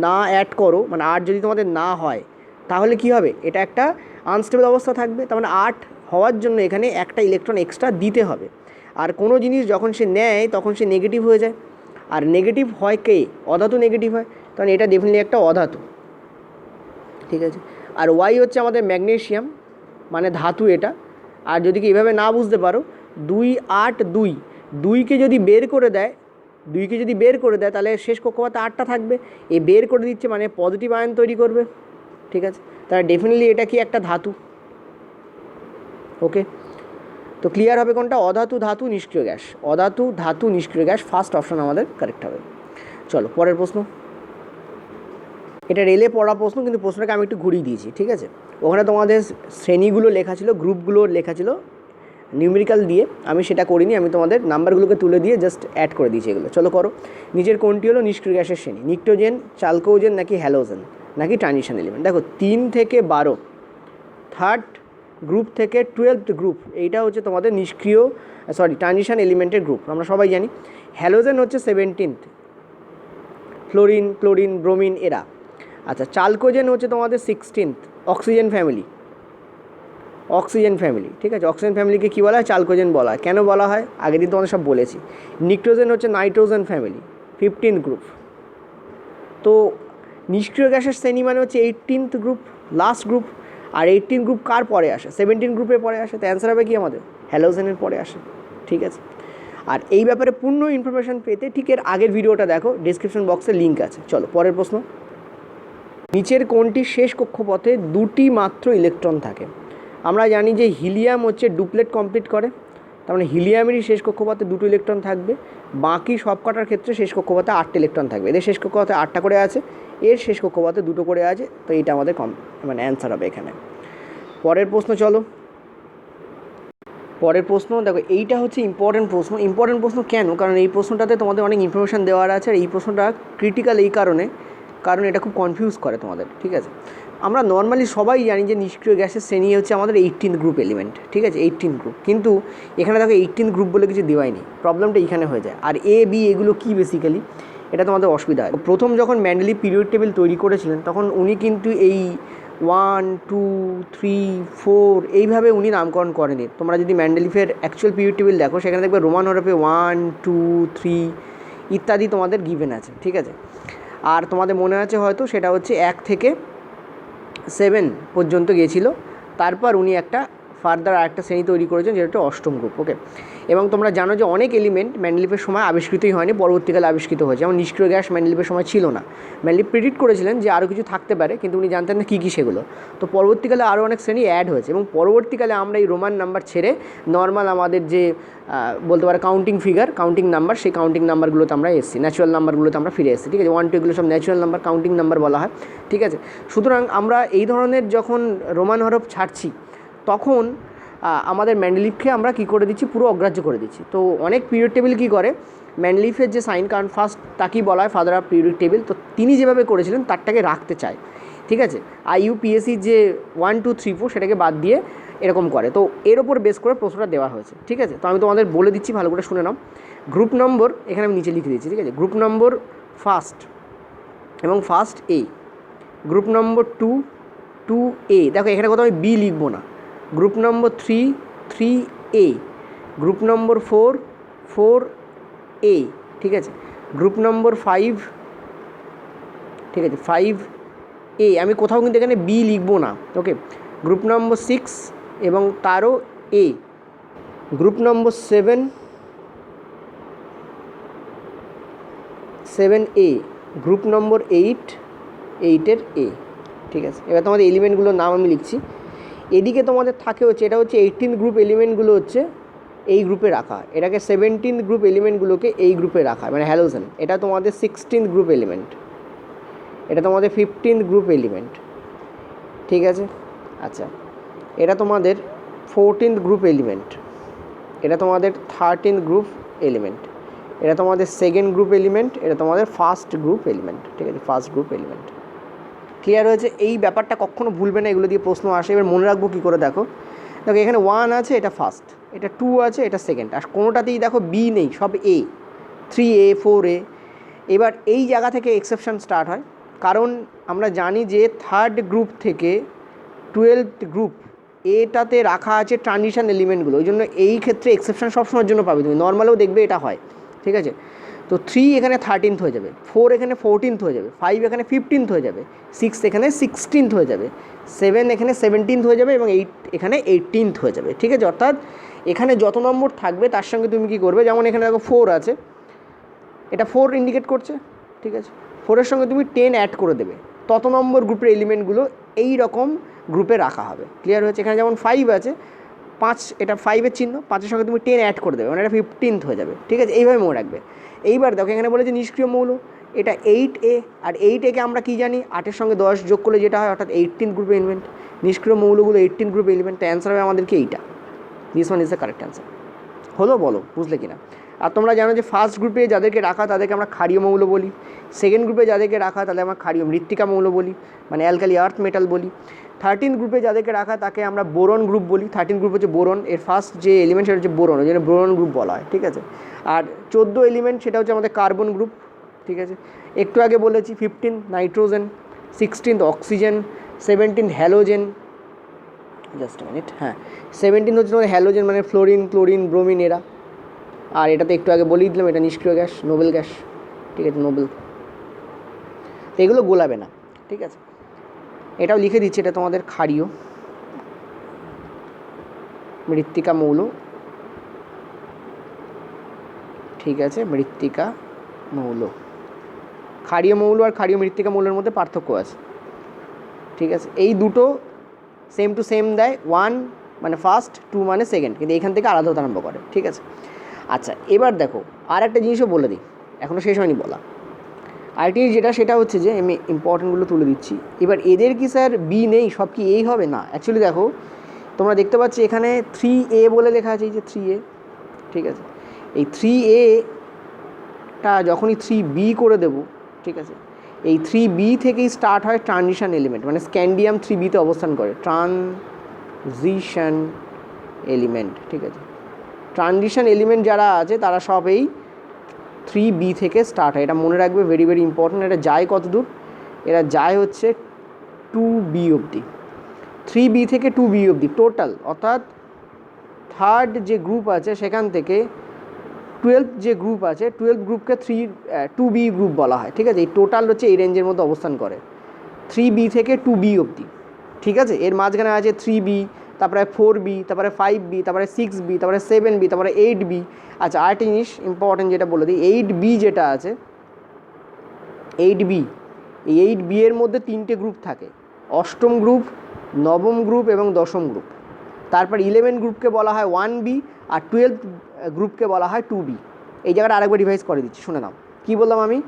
[SPEAKER 1] না অ্যাড করো, মানে 8 যদি তোমাদের না হয়, তাহলে কি হবে? এটা একটা আনস্টেবল অবস্থা থাকবে, তার মানে 8 হওয়ার জন্য এখানে একটা ইলেকট্রন এক্সট্রা দিতে হবে। আর কোনো জিনিস যখন সে নেয় তখন সে নেগেটিভ হয়ে যায়, আর নেগেটিভ হয় কে? অধাতু নেগেটিভ হয়, তখন এটা ডেফিনেটলি একটা অধাতু, ঠিক আছে। আর ওয়াই হচ্ছে আমাদের ম্যাগনেশিয়াম, মানে ধাতু এটা। আর যদি কি এভাবে না বুঝতে পারো, 2, 8, 2কে যদি বের করে দেয়, তাহলে শেষ কক্ষপথে 8টা থাকবে। এই বের করে দিচ্ছে মানে পজিটিভ আয়ন তৈরি করবে, ঠিক আছে। তাহলে ডেফিনেটলি এটা কি একটা ধাতু। ওকে, তো ক্লিয়ার হবে কোনটা? অধাতু ধাতু নিষ্ক্রিয় গ্যাস, অধাতু ধাতু নিষ্ক্রিয় গ্যাস, ফার্স্ট অপশন আমাদের কারেক্ট হবে। চলো পরের প্রশ্ন। এটা রেলে পড়া প্রশ্ন, কিন্তু প্রশ্নটাকে আমি একটু ঘুরিয়ে দিয়েছি, ঠিক আছে। ওখানে তোমাদের শ্রেণীগুলো লেখা ছিল, গ্রুপগুলো লেখা ছিল নিউমেরিক্যাল দিয়ে, আমি সেটা করিনি, আমি তোমাদের নাম্বারগুলোকে তুলে দিয়ে জাস্ট অ্যাড করে দিয়েছি এগুলো। চলো করো। নিচের কোনটি হলো নিষ্ক্রিয় গ্যাসের শ্রেণী? নিক্টোজেন, চালকোজেন, নাকি হ্যালোজেন, নাকি ট্রানজিশন এলিমেন্ট? দেখো 3 থেকে 12, থার্ড গ্রুপ থেকে 12th গ্রুপ, এইটা হচ্ছে তোমাদের ট্রানজিশন এলিমেন্টের গ্রুপ, আমরা সবাই জানি। হ্যালোজেন হচ্ছে 17th, ফ্লোরিন, ক্লোরিন, ব্রোমিন এরা। আচ্ছা, চালকোজেন হচ্ছে তোমাদের 16th, অক্সিজেন ফ্যামিলি, ঠিক আছে। অক্সিজেন ফ্যামিলিকে কী বলা হয়? চালকোজেন বলা হয়। কেন বলা হয়? আগের দিন তোমাদের সব বলেছি। নিক্টোজেন হচ্ছে নাইট্রোজেন ফ্যামিলি, 15th গ্রুপ। তো নিষ্ক্রিয় গ্যাসের শ্রেণী মানে হচ্ছে 18th গ্রুপ, লাস্ট গ্রুপ। আর 18 গ্রুপ কার পরে আসে? 17 গ্রুপের পরে আসে। তো অ্যান্সার হবে কি আমাদের? হ্যালোজেনের পরে আসে, ঠিক আছে। আর এই ব্যাপারে পূর্ণ ইনফরমেশান পেতে ঠিক এর আগের ভিডিওটা দেখো, ডিসক্রিপশন বক্সে লিঙ্ক আছে। চলো পরের প্রশ্ন। নিচের কোনটি শেষ কক্ষপথে 2টি মাত্র ইলেকট্রন থাকে? আমরা জানি যে হিলিয়াম হচ্ছে ডুপ্লেট কমপ্লিট করে, তার মানে হিলিয়ামেরই শেষ কক্ষপথে 2টো ইলেকট্রন থাকবে। বাকি সব কটার ক্ষেত্রে শেষ কক্ষপথে 8টা ইলেকট্রন থাকবে। এদের শেষ কক্ষপথে 8টা করে আছে, এর শেষ কক্ষপথে 2টো করে আছে। তো এইটা আমাদের মানে অ্যান্সার হবে এখানে। পরের প্রশ্ন চলো। পরের প্রশ্ন দেখো, এইটা হচ্ছে ইম্পর্টেন্ট প্রশ্ন কেন? কারণ এই প্রশ্নটাতে তোমাদের অনেক ইনফরমেশান দেওয়া আছে, আর এই প্রশ্নটা ক্রিটিক্যাল এই কারণ এটা খুব কনফিউজ করে তোমাদের, ঠিক আছে। আমরা নর্মালি সবাই জানি যে নিষ্ক্রিয় গ্যাসের শ্রেণী হচ্ছে আমাদের 18th গ্রুপ এলিমেন্ট, ঠিক আছে, 18th গ্রুপ। কিন্তু এখানে দেখো 18th গ্রুপ বলে কিছু দেওয়াই নেই, প্রবলেমটা এখানে হয়ে যায়। আর এ বি এগুলো কী বেসিক্যালি, এটা তোমাদের অসুবিধা হয়। প্রথম যখন মেন্ডেলিভ পিরিয়ড টেবিল তৈরি করেছিলেন, তখন উনি কিন্তু এই 1, 2, 3, 4 এইভাবে উনি নামকরণ করেনি। তোমরা যদি মেন্ডেলিভের অ্যাকচুয়াল পিরিয়ড টেবিল দেখো, সেখানে দেখবে রোমান হরফে 1, 2, 3 ইত্যাদি তোমাদের গিভেন আছে, ঠিক আছে। আর তোমাদের মনে আছে হয়তো, সেটা হচ্ছে 1 থেকে 7 পর্যন্ত গিয়েছিল। তারপর উনি একটা ফার্দার আরেকটা শ্রেণী তৈরি করেছেন, যেটা হচ্ছে 8ম গ্রুপ। ওকে, এবং তোমরা জানো যে অনেক এলিমেন্ট মেন্ডেলিভের সময় আবিষ্কৃতই হয়নি, পরবর্তীকালে আবিষ্কৃত হয়েছে। যেমন নিষ্ক্রিয় গ্যাস মেন্ডেলিভের সময় ছিল না। মেন্ডেলিভ প্রেডিক্ট করেছিলেন যে আরও কিছু থাকতে পারে, কিন্তু উনি জানতেন না কী কী সেগুলো। তো পরবর্তীকালে আরও অনেক শ্রেণী অ্যাড হয়েছে, এবং পরবর্তীকালে আমরা এই রোমান নাম্বার ছেড়ে নর্মাল আমাদের যে বলতে পারে কাউন্টিং নাম্বার, সেই কাউন্টিং নাম্বারগুলোতে আমরা এসেছি, ন্যাচুরাল নাম্বারগুলোতে আমরা ফিরে এসেছি, ঠিক আছে। 1, 2 এগুলো সব ন্যাচুরাল নাম্বার, কাউন্টিং নাম্বার বলা হয়, ঠিক আছে। সুতরাং আমরা এই ধরনের যখন রোমান হরফ ছাড়ছি, তখন আমাদের ম্যান্ডেলিফকে আমরা কী করে দিচ্ছি, পুরো অগ্রাহ্য করে দিচ্ছি। তো অনেক পিরিয়ড টেবিল কী করে, ম্যান্ডেলিফের যে সাইন, কারণ ফার্স্ট তাকেই বলা হয় ফাদার অফ পিরিয়ডিক টেবিল, তো তিনি যেভাবে করেছিলেন তারটাকে রাখতে চায়, ঠিক আছে। IUPAC যে 1 2 3 4 সেটাকে বাদ দিয়ে এরকম করে, তো এর ওপর বেস করে প্রশ্নটা দেওয়া হয়েছে, ঠিক আছে। তো আমি তোমাদের বলে দিচ্ছি, ভালো করে শুনে নাও। গ্রুপ নম্বর এখানে আমি নিচে লিখে দিচ্ছি, ঠিক আছে। গ্রুপ নম্বর ফার্স্ট এবং ফার্স্ট এ, গ্রুপ নম্বর 2A, দেখো এখানে কোথাও আমি বি লিখবো না। Group number 3A, group number 4A, ঠিক আছে। গ্রুপ নম্বর 5, ঠিক আছে, 5A, আমি কোথাও কিন্তু এখানে বি লিখবো না, ওকে। গ্রুপ নম্বর 6 এবং তারও A, group number 7A, group number 8এর A, ঠিক আছে। এবার তোমাদের এলিমেন্টগুলোর নাম আমি লিখছি। এদিকে তোমাদের থাকে হচ্ছে, এটা হচ্ছে 18th গ্রুপ এলিমেন্টগুলো হচ্ছে এই গ্রুপে রাখা, এটাকে 17th গ্রুপ এলিমেন্টগুলোকে এই গ্রুপে রাখা, মানে হ্যালোজেন। এটা তোমাদের 16th গ্রুপ এলিমেন্ট, এটা তোমাদের 15th গ্রুপ এলিমেন্ট, ঠিক আছে। আচ্ছা, এটা তোমাদের 14th গ্রুপ এলিমেন্ট, এটা তোমাদের 13th গ্রুপ এলিমেন্ট, এটা তোমাদের সেকেন্ড গ্রুপ এলিমেন্ট, এটা তোমাদের ফার্স্ট গ্রুপ এলিমেন্ট, ঠিক আছে, ফার্স্ট গ্রুপ এলিমেন্ট। ক্লিয়ার হয়েছে? এই ব্যাপারটা কখনো ভুলবে না, এগুলো দিয়ে প্রশ্ন আসে। এবার মনে রাখবো কী করে, দেখো এখানে 1 আছে, এটা ফার্স্ট, এটা 2 আছে, এটা সেকেন্ড, আর কোনোটাতেই দেখো বি নেই, সব A, 3A 4A। এবার এই জায়গা থেকে এক্সেপশন স্টার্ট হয়, কারণ আমরা জানি যে থার্ড গ্রুপ থেকে 12th গ্রুপ এটাতে রাখা আছে ট্রানজিশন এলিমেন্টগুলো, ওই জন্য এই ক্ষেত্রে এক্সেপশন সবসময়ের জন্য পাবে, তুমি নর্মালেও দেখবে এটা হয়, ঠিক আছে। তো 3 এখানে 13th হয়ে যাবে, 4 এখানে 14th হয়ে যাবে, 5 এখানে 15th হয়ে যাবে, 6 এখানে 16th হয়ে যাবে, 7 এখানে 17th হয়ে যাবে এবং 8 এখানে 18th হয়ে যাবে, ঠিক আছে। অর্থাৎ এখানে যত নম্বর থাকবে তার সঙ্গে তুমি কী করবে, যেমন এখানে দেখো 4 আছে, এটা 4 ইন্ডিকেট করছে, ঠিক আছে। 4-এর সঙ্গে তুমি 10 অ্যাড করে দেবে, তত নম্বর গ্রুপের এলিমেন্টগুলো এই রকম গ্রুপে রাখা হবে। ক্লিয়ার হয়েছে? এখানে যেমন 5 আছে, 5, এটা 5-এর চিহ্ন, 5-এর সঙ্গে তুমি 10 অ্যাড করে দেবে, মানে এটা 15th হয়ে যাবে, ঠিক আছে। এইভাবে মনে রাখবে। এইবার দেখো এখানে বলেছে নিষ্ক্রিয় মৌল, এটা 8A, আর 8A-কে আমরা কী জানি, 8-এর সঙ্গে 10 যোগ করলে যেটা হয়, অর্থাৎ 18th গ্রুপ এলিমেন্ট। নিষ্ক্রিয় মৌলগুলো 18th গ্রুপ এলিমেন্ট, তো অ্যান্সার হবে আমাদেরকে এইটা। This one is the correct answer. হলো? বলো বুঝলে কিনা। আর তোমরা জানো যে ফার্স্ট গ্রুপে যাদেরকে রাখা তাদেরকে আমরা ক্ষারীয় মৌল বলি, সেকেন্ড গ্রুপে যাদেরকে রাখা তাদের আমরা ক্ষারীয় মৃত্তিকা মৌল বলি, মানে অ্যালকালি আর্থ মেটাল বলি। 13th গ্রুপে যাদেরকে রাখা তাকে আমরা বোরন গ্রুপ বলি। 13th গ্রুপ হচ্ছে বোরন, এর ফার্স্ট যে এলিমেন্ট সেটা হচ্ছে বোরন, ওই জন্য বোরন গ্রুপ বলা হয়, ঠিক আছে। আর 14 এলিমেন্ট সেটা হচ্ছে আমাদের কার্বন গ্রুপ, ঠিক আছে। একটু আগে বলেছি 15 nitrogen, 16 oxygen, 17 halogen, just minute, হ্যাঁ 17 হচ্ছে তোমাদের হ্যালোজেন, মানে ফ্লোরিন, ক্লোরিন, ব্রোমিন এরা। আর এটাতে একটু আগে বলেই দিলাম এটা নিষ্ক্রিয় গ্যাস, নোবেল গ্যাস, ঠিক আছে, নোবেল। তো এগুলো গোলাবে না, ঠিক আছে। এটাও লিখে দিচ্ছি, এটা তোমাদের ক্ষারীয় মৃত্তিকা মৌল, ঠিক আছে, মৃত্তিকা মৌল। ক্ষারীয় মৌল আর ক্ষারীয় মৃত্তিকা মৌলের মধ্যে পার্থক্য আছে, ঠিক আছে। এই দুটো সেম টু সেম দেয়, 1 মানে ফার্স্ট, 2 মানে সেকেন্ড, কিন্তু এখান থেকে আলাদা হতে আরম্ভ করে, ঠিক আছে। আচ্ছা, এবার দেখো আর একটা জিনিসও বলে দিই, এখনও শেষ হয়নি বলা। আরেকটি যেটা, সেটা হচ্ছে যে আমি ইম্পর্টেন্টগুলো তুলে দিচ্ছি। এবার এদের কি স্যার বি নেই, সব কি এই হবে? না, অ্যাকচুয়ালি দেখো তোমরা দেখতে পাচ্ছ এখানে 3A বলে লেখা আছে, এই যে 3A, ঠিক আছে। এই 3A-টা যখনই 3B করে দেবো, ঠিক আছে, এই 3B থেকেই স্টার্ট হয় ট্রানজিশন এলিমেন্ট, মানে স্ক্যান্ডিয়াম 3B-তে অবস্থান করে, ট্রানজিশন এলিমেন্ট, ঠিক আছে। ট্রানজিশন এলিমেন্ট যারা আছে তারা সব এই 3B থেকে স্টার্ট হয়, এটা মনে রাখবে, ভেরি ভেরি ইম্পর্ট্যান্ট। এটা যায় কত দূর? এরা যায় হচ্ছে 2B অবধি, 3B থেকে 2B অবধি টোটাল, অর্থাৎ থার্ড যে গ্রুপ আছে সেখান থেকে 12th যে গ্রুপ আছে, 12th গ্রুপকে 2B গ্রুপ বলা হয়, ঠিক আছে। এই টোটাল হচ্ছে এই রেঞ্জের মধ্যে অবস্থান করে, 3B থেকে 2B অবধি, ঠিক আছে। এর মাঝখানে আছে 3B, তারপরে 4B, তারপরে 5B, তারপরে 6B, তারপরে 7B, তারপরে 8B। আচ্ছা, আরেকটা জিনিস ইম্পর্টেন্ট যেটা বলে দিই, 8B যেটা আছে, 8B, এই 8B এর মধ্যে 3টে গ্রুপ থাকে, অষ্টম গ্রুপ, নবম গ্রুপ এবং দশম গ্রুপ। তারপর 11 গ্রুপকে বলা হয় 1B, আর 12th গ্রুপকে বলা হয় 2B। এই জায়গাটা আরেকবার রিভাইজ করে দিচ্ছি, শুনে নাও। কী বললাম আমি?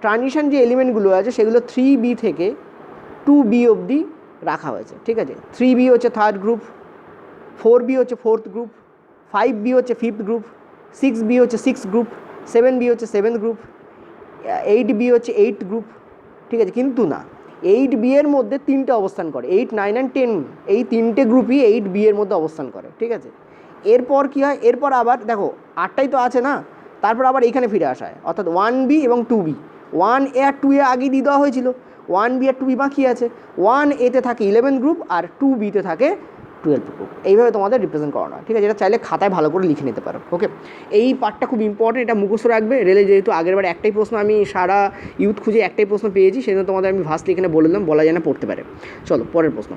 [SPEAKER 1] ট্রানজিশন যে এলিমেন্টগুলো আছে সেগুলো 3B থেকে 2B অবধি রাখা হয়েছে, ঠিক আছে। 3B হচ্ছে থার্ড গ্রুপ, 4b হচ্ছে ফোর্থ গ্রুপ, 5b হচ্ছে ফিফথ গ্রুপ, 6b হচ্ছে সিক্স গ্রুপ, 7b হচ্ছে সেভেন্থ গ্রুপ, 8b হচ্ছে এইট গ্রুপ, ঠিক আছে। কিন্তু না, 8b এর মধ্যে তিনটে অবস্থান করে, 8, 9 অ্যান্ড 10, এই তিনটে গ্রুপই 8b এর মধ্যে অবস্থান করে, ঠিক আছে। এরপর কী হয়, এরপর আবার দেখো 8টাই তো আছে না, তারপর আবার এইখানে ফিরে আসা হয়, অর্থাৎ 1b এবং 2b, 1a আর 2a আগেই দিয়ে দেওয়া হয়েছিল, 1b আর 2b বাকি আছে, 1aতে থাকে 11 গ্রুপ আর 2bতে থাকে 12 গ্রুপ। এইভাবে তোমাদের রিপ্রেজেন্ট করানো হয়, ঠিক আছে। এটা চাইলে খাতায় ভালো করে লিখে নিতে পারো, ওকে। এই পার্টটা খুব ইম্পর্টেন্ট, এটা মুখস্থ রাখবে। রেলে যেহেতু আগেরবার একটাই প্রশ্ন, আমি সারা ইউথ খুঁজে একটাই প্রশ্ন পেয়েছি, সেজন্য তোমাদের আমি ভার্সলি এখানে বলে দিলাম, বলা যায় না পড়তে পারে। চলো পরের প্রশ্ন।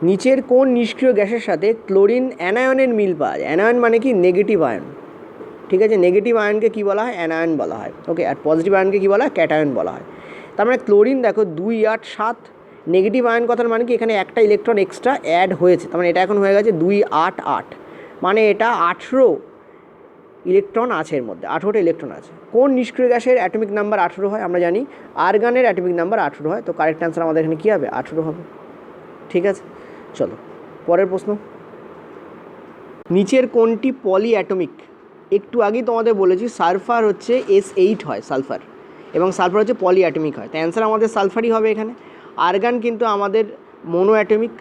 [SPEAKER 1] নিচের কোন নিষ্ক্রিয় গ্যাসের সাথে ক্লোরিন অ্যানায়নের মিল পাওয়া যায়? অ্যানায়ন মানে কি? নেগেটিভ আয়ন, ঠিক আছে। নেগেটিভ আয়নকে কী বলা হয়? অ্যানায়ন বলা হয়, ওকে। আর পজিটিভ আয়নকে কী বলা হয়? ক্যাটায়ন বলা হয়। তার মানে ক্লোরিন দেখো 2, 8, 7, নেগেটিভ আয়ন কথার মানে কি এখানে একটা ইলেকট্রন এক্সট্রা অ্যাড হয়েছে, তার মানে এটা এখন হয়ে গেছে 2, 8, 8, মানে এটা 18 ইলেকট্রন আছে এর মধ্যে, 18টা ইলেকট্রন আছে। কোন নিষ্ক্রিয় গ্যাসের অ্যাটমিক নাম্বার 18 হয়? আমরা জানি আর্গনের অ্যাটমিক নাম্বার 18 হয়, তো কারেক্ট অ্যান্সার আমাদের এখানে কী হবে? 18 হবে, ঠিক আছে। চলো পরের প্রশ্ন। নিচের কোনটি পলি অ্যাটমিক? একটু আগেই তোমাদের বলেছি সালফার হচ্ছে S8 হয় সালফার, এবং সালফার হচ্ছে পলি অ্যাটমিক হয়, তো অ্যান্সার আমাদের সালফারই হবে এখানে। আর্গান কিন্তু আমাদের মোনো অ্যাটমিক,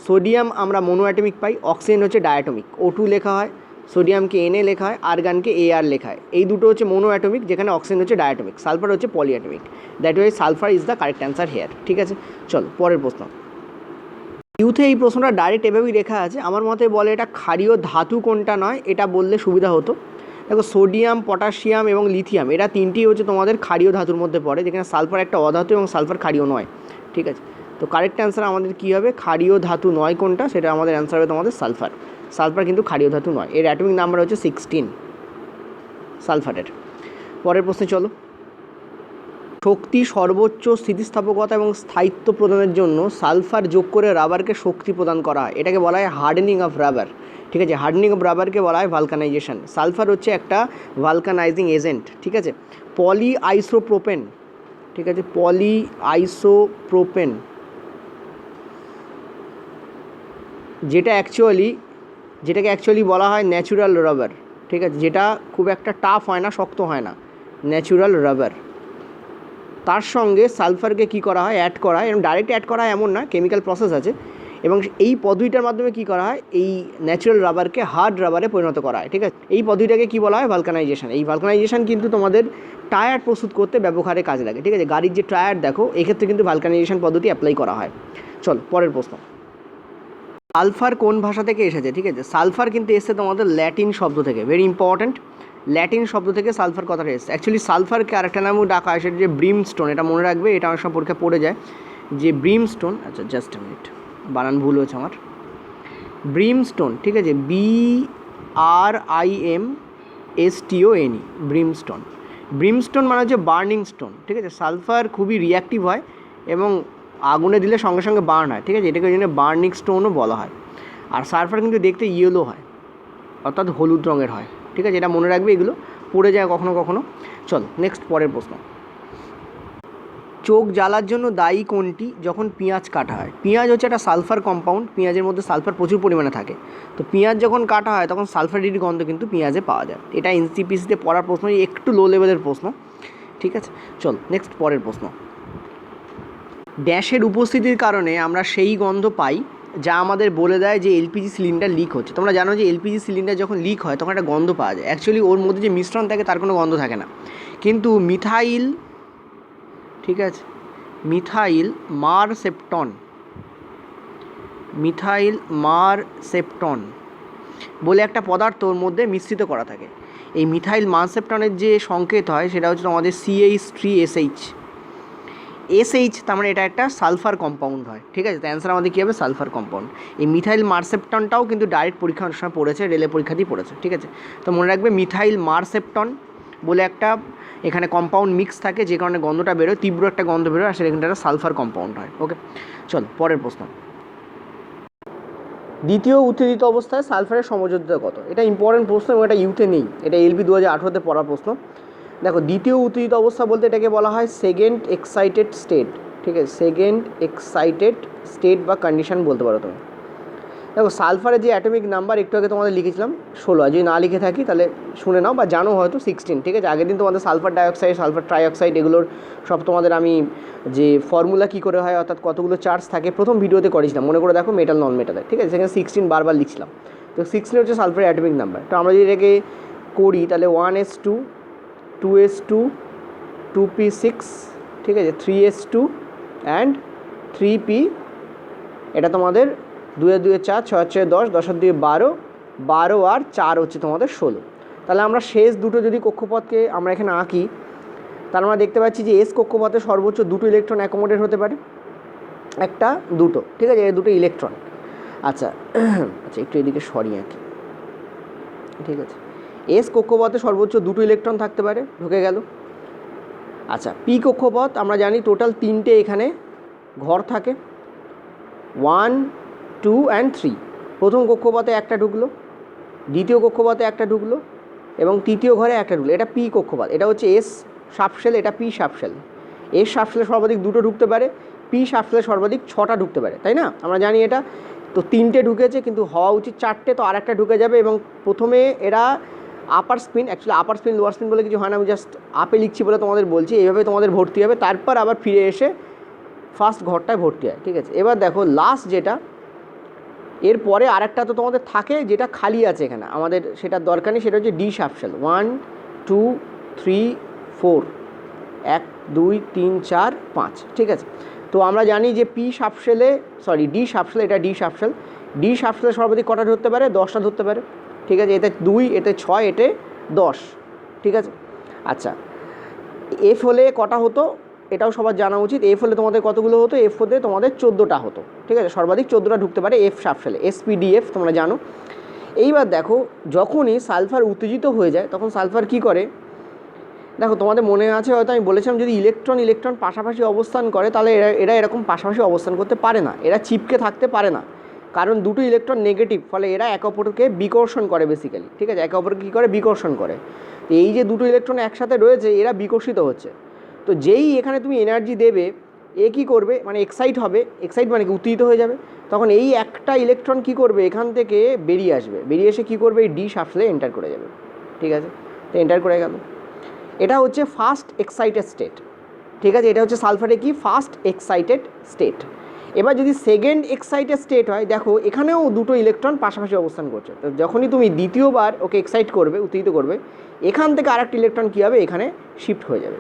[SPEAKER 1] সোডিয়াম আমরা মোনো অ্যাটমিক পাই, অক্সিজেন হচ্ছে ডায়াটমিক, O2 লেখা হয়, সোডিয়ামকে Na লেখা হয়, আর্গানকে Ar লেখা হয়। এই দুটো হচ্ছে মোনো অ্যাটমিক, যেখানে অক্সিজেন হচ্ছে ডায়াটমিক, সালফার হচ্ছে poly atomic. That why sulphur is the correct answer here, ঠিক আছে। চলো পরের প্রশ্ন। ইউথে এই প্রশ্নটা ডাইরেক্ট এভাবেই লেখা আছে, আমার মতে বলে এটা ক্ষারীয় ধাতু কোনটা নয়, এটা বললে সুবিধা হতো। দেখো সোডিয়াম, পটাশিয়াম এবং লিথিয়াম, এরা তিনটিই হচ্ছে তোমাদের ক্ষারীয় ধাতুর মধ্যে পড়ে, যেখানে সালফার একটা অধাতু এবং সালফার ক্ষারীয় নয়, ঠিক আছে। তো কারেক্ট অ্যান্সার আমাদের কী হবে? ক্ষারীয় ধাতু নয় কোনটা, সেটা আমাদের অ্যান্সার হবে তোমাদের সালফার। সালফার কিন্তু ক্ষারীয় ধাতু নয়, এর অ্যাটমিক নাম্বার হচ্ছে 16 সালফারের। পরের প্রশ্নে চলো। শক্তি, সর্বোচ্চ স্থিতিস্থাপকতা এবং স্থায়িত্ব প্রদানের জন্য সালফার যোগ করে রাবারকে শক্তি প্রদান করা হয়, এটাকে বলা হয় হার্ডেনিং অফ রাবার, ঠিক আছে। হার্ডেনিং অফ রাবারকে বলা হয় ভালকানাইজেশন। সালফার হচ্ছে একটা ভালকানাইজিং এজেন্ট, ঠিক আছে। পলি আইসোপ্রোপেন, ঠিক আছে, পলি আইসোপ্রোপেন, যেটাকে অ্যাকচুয়ালি বলা হয় ন্যাচুরাল রাবার, ঠিক আছে, যেটা খুব একটা টাফ হয় না, শক্ত হয় না, ন্যাচুরাল রাবার। তার সঙ্গে সালফারকে কী করা হয়? অ্যাড করা হয়, এবং ডাইরেক্ট অ্যাড করা হয় এমন না, কেমিক্যাল প্রসেস আছে, এবং এই পদ্ধতিটার মাধ্যমে কী করা হয়? এই ন্যাচারাল রাবারকে হার্ড রাবারে পরিণত করা হয়, ঠিক আছে। এই পদ্ধতিটাকে কী বলা হয়? ভালকানাইজেশন। এই ভালকানাইজেশন কিন্তু তোমাদের টায়ার প্রস্তুত করতে ব্যবহারে কাজে লাগে, ঠিক আছে। গাড়ির যে টায়ার দেখো, এক্ষেত্রে কিন্তু ভালকানাইজেশন পদ্ধতি অ্যাপ্লাই করা হয়। চল পরের প্রশ্ন। সালফার কোন ভাষা থেকে এসেছে? ঠিক আছে, সালফার কিন্তু এসেছে তোমাদের ল্যাটিন শব্দ থেকে, ভেরি ইম্পর্ট্যান্ট। ল্যাটিন শব্দ থেকে সালফার কথাটা এসেছে। অ্যাকচুয়ালি সালফারকে আরেকটা নামও ডাকা হয়, সেটা যে ব্রিমস্টোন, এটা মনে রাখবে, এটা অনেক সময় পরীক্ষা পড়ে যায়, যে ব্রিমস্টোন। আচ্ছা জাস্ট এ মিনিট, বানান ভুল হয়েছে আমার। ব্রিমস্টোন, ঠিক আছে, BRIMSTON, ব্রিমস্টোন। ব্রিমস্টোন মানে হচ্ছে বার্নিং স্টোন, ঠিক আছে। সালফার খুবই রিঅ্যাক্টিভ হয় এবং আগুনে দিলে সঙ্গে সঙ্গে বার্ন হয়, ঠিক আছে, এটাকে ওই জন্য বার্নিং স্টোনও বলা হয়। আর সালফার কিন্তু দেখতে ইয়েলো হয়, অর্থাৎ হলুদ রঙের হয়, ঠিক আছে, এটা মনে রাখবে, এগুলো পড়ে যায় কখনো কখনো। চলো নেক্সট পরের প্রশ্ন। চোখ জ্বালার জন্য দায়ী কোনটি যখন পেঁয়াজ কাটা হয়? পেঁয়াজ হচ্ছে একটা সালফার কম্পাউন্ড, পেঁয়াজের মধ্যে সালফার প্রচুর পরিমাণে থাকে, তো পেঁয়াজ যখন কাটা হয় তখন সালফারের গন্ধ কিন্তু পেঁয়াজে পাওয়া যায়। এটা এনসিপিসিতে পড়ার প্রশ্ন, একটু লো লেভেলের প্রশ্ন, ঠিক আছে। চল নেক্সট পরের প্রশ্ন। ড্যাশের উপস্থিতির কারণে আমরা সেই গন্ধ পাই যা আমাদের বলে দেয় যে এলপিজি সিলিন্ডার লিক হচ্ছে। তোমরা জানো যে এলপিজি সিলিন্ডার যখন লিক হয় তখন একটা গন্ধ পাওয়া যায়, অ্যাকচুয়ালি ওর মধ্যে যে মিশ্রণ থাকে তার কোনো গন্ধ থাকে না, কিন্তু মিথাইল, ঠিক আছে, মিথাইল মারসেপ্টন বলে একটা পদার্থ ওর মধ্যে মিশ্রিত করা থাকে। এই মিথাইল মারসেপ্টনের যে সংকেত হয় সেটা হচ্ছে আমাদের CH3SH, তার মানে এটা একটা সালফার কম্পাউন্ড হয়, ঠিক আছে। তো অ্যান্সার আমাদের কী হবে? Sulphur compound. এই মিথাইল মারসেপ্টনটাও কিন্তু ডাইরেক্ট পরীক্ষার সময় পড়েছে, রেলের পরীক্ষাতেই পড়েছে, ঠিক আছে। তো মনে রাখবে মিথাইল মারসেপ্টন বলে একটা এখানে কম্পাউন্ড মিক্স থাকে, যে কারণে গন্ধটা বেরোয়, তীব্র একটা গন্ধ বেরোয়, আর সেটা কিন্তু একটা সালফার কম্পাউন্ড হয়, ওকে। চল পরের প্রশ্ন। দ্বিতীয় উত্তেজিত অবস্থায় সালফারের সমযোজ্যতা কত? এটা ইম্পর্টেন্ট প্রশ্ন এবং এটা ইউতে নেই, এটা LB 2018-তে পড়া প্রশ্ন। দেখো দ্বিতীয় উত্তেজিত অবস্থা বলতে এটাকে বলা হয় সেকেন্ড এক্সাইটেড স্টেট, ঠিক আছে, সেকেন্ড এক্সাইটেড স্টেট বা কন্ডিশন বলতে পারো তুমি। দেখো সালফারের যে অ্যাটমিক নাম্বার একটু আগে তোমাদের লিখেছিলাম 16, যদি না লিখে থাকি তাহলে শুনে নাও বা জানো হয়তো 16, ঠিক আছে। আগের দিন তোমাদের সালফার ডাইঅক্সাইড, সালফার ট্রাইঅক্সাইড এগুলোর সব তোমাদের আমি যে ফর্মুলা কী করে হয় অর্থাৎ কতগুলো চার্জ থাকে প্রথম ভিডিওতে করেছিলাম, মনে করে দেখো মেটাল নন মেটালে, ঠিক আছে। সেখানে 16 বারবার লিখছিলাম। তো 16 হচ্ছে সালফারের অ্যাটমিক নাম্বার। তো আমরা যদি এটাকে করি তাহলে 1s2, 2s2, 2p6, ঠিক আছে, 3s2 অ্যান্ড 3p, এটা তোমাদের 2 আর 2 4, 6 আর 6 10, 10 আর 2 12, 12 আর 4 হচ্ছে তোমাদের 16। তাহলে আমরা শেষ দুটো যদি কক্ষপথকে আমরা এখানে আঁকি, তার আমরা দেখতে পাচ্ছি যে এস কক্ষপথে সর্বোচ্চ দুটো ইলেকট্রন অ্যাকোমোডেট হতে পারে, একটা দুটো, ঠিক আছে, এই দুটো ইলেকট্রন। আচ্ছা আচ্ছা একটু এদিকে সরিয়ে আঁকি, ঠিক আছে। এস কক্ষপথে সর্বোচ্চ দুটো ইলেকট্রন থাকতে পারে, ঢুকে গেল। আচ্ছা পি কক্ষপথ আমরা জানি টোটাল 3টে এখানে ঘর থাকে, 1, 2 অ্যান্ড 3। প্রথম কক্ষপথে একটা ঢুকলো, দ্বিতীয় কক্ষপথে একটা ঢুকলো এবং তৃতীয় ঘরে একটা ঢুকলো। এটা পি কক্ষপথ, এটা হচ্ছে এস সাবশেল, এটা পি সাবশেল। এস সাবশেলে সর্বাধিক দুটো ঢুকতে পারে, পি সাবশেলে সর্বাধিক 6টা ঢুকতে পারে, তাই না? আমরা জানি এটা। তো 3টে ঢুকেছে কিন্তু হওয়া উচিত 4টে, তো আর একটা ঢুকে যাবে। এবং প্রথমে এরা আপার স্পিন, অ্যাকচুয়ালি আপার স্পিন লোয়ার স্পিন বলে কিছু হয় না, আমি জাস্ট আপে লিখছি বলে তোমাদের বলছি, এইভাবে তোমাদের ভর্তি হবে, তারপর আবার ফিরে এসে ফার্স্ট ঘরটায় ভর্তি হয়, ঠিক আছে। এবার দেখো লাস্ট যেটা, এরপরে আরেকটা তো তোমাদের থাকে যেটা খালি আছে এখানে, আমাদের সেটার দরকার নেই, সেটা হচ্ছে ডি সাবশেল। 1, 2, 3, 4, 1, 2, 3, 4, 5, ঠিক আছে। তো আমরা জানি যে পি সাবশেলে, সরি ডি সাবশেল, এটা ডি সাবশেল, ডি সাবশেলে সর্বাধিক কটা ধরতে পারে? 10টা ধরতে পারে, ঠিক আছে। এতে 2, এতে 6, এতে 10, ঠিক আছে। আচ্ছা এফ হলে কটা হতো এটাও সবার জানা উচিত। এফ হলে তোমাদের কতগুলো হতো? এফ হতে তোমাদের 14টা হতো, ঠিক আছে। সর্বাধিক 14টা ঢুকতে পারে এফ সাবশেলে, এসপিডিএফ তোমরা জানো। এইবার দেখো যখনই সালফার উত্তেজিত হয়ে যায় তখন সালফার কী করে, দেখো তোমাদের মনে আছে হয়তো আমি বলেছিলাম যদি ইলেকট্রন পাশাপাশি অবস্থান করে তাহলে এরা এরকম পাশাপাশি অবস্থান করতে পারে না, এরা চিপকে থাকতে পারে না, কারণ দুটো ইলেকট্রন নেগেটিভ, ফলে এরা একে অপরকে বিকর্ষণ করে বেসিক্যালি, ঠিক আছে। একে অপরকে কী করে? বিকর্ষণ করে। এই যে দুটো ইলেকট্রন একসাথে রয়েছে এরা বিকর্ষিত হচ্ছে, তো যেই এখানে তুমি এনার্জি দেবে এ কী করবে, মানে এক্সাইট হবে, এক্সাইট মানে কি উত্তেজিত হয়ে যাবে, তখন এই একটা ইলেকট্রন কী করবে এখান থেকে বেরিয়ে আসবে, বেরিয়ে এসে কী করবে এই ডি সাবশেলে এন্টার করে যাবে, ঠিক আছে। তো এন্টার করে গেল, এটা হচ্ছে ফার্স্ট এক্সাইটেড স্টেট, ঠিক আছে। এটা হচ্ছে সালফারে কি ফার্স্ট এক্সাইটেড স্টেট। এবার যদি সেকেন্ড এক্সাইটেড স্টেট হয়, দেখো এখানেও দুটো ইলেকট্রন পাশাপাশি অবস্থান করছে, তো যখনই তুমি দ্বিতীয়বার ওকে এক্সাইট করবে, উত্তেজিত করবে, এখান থেকে আরেকটা ইলেকট্রন কী হবে এখানে শিফট হয়ে যাবে,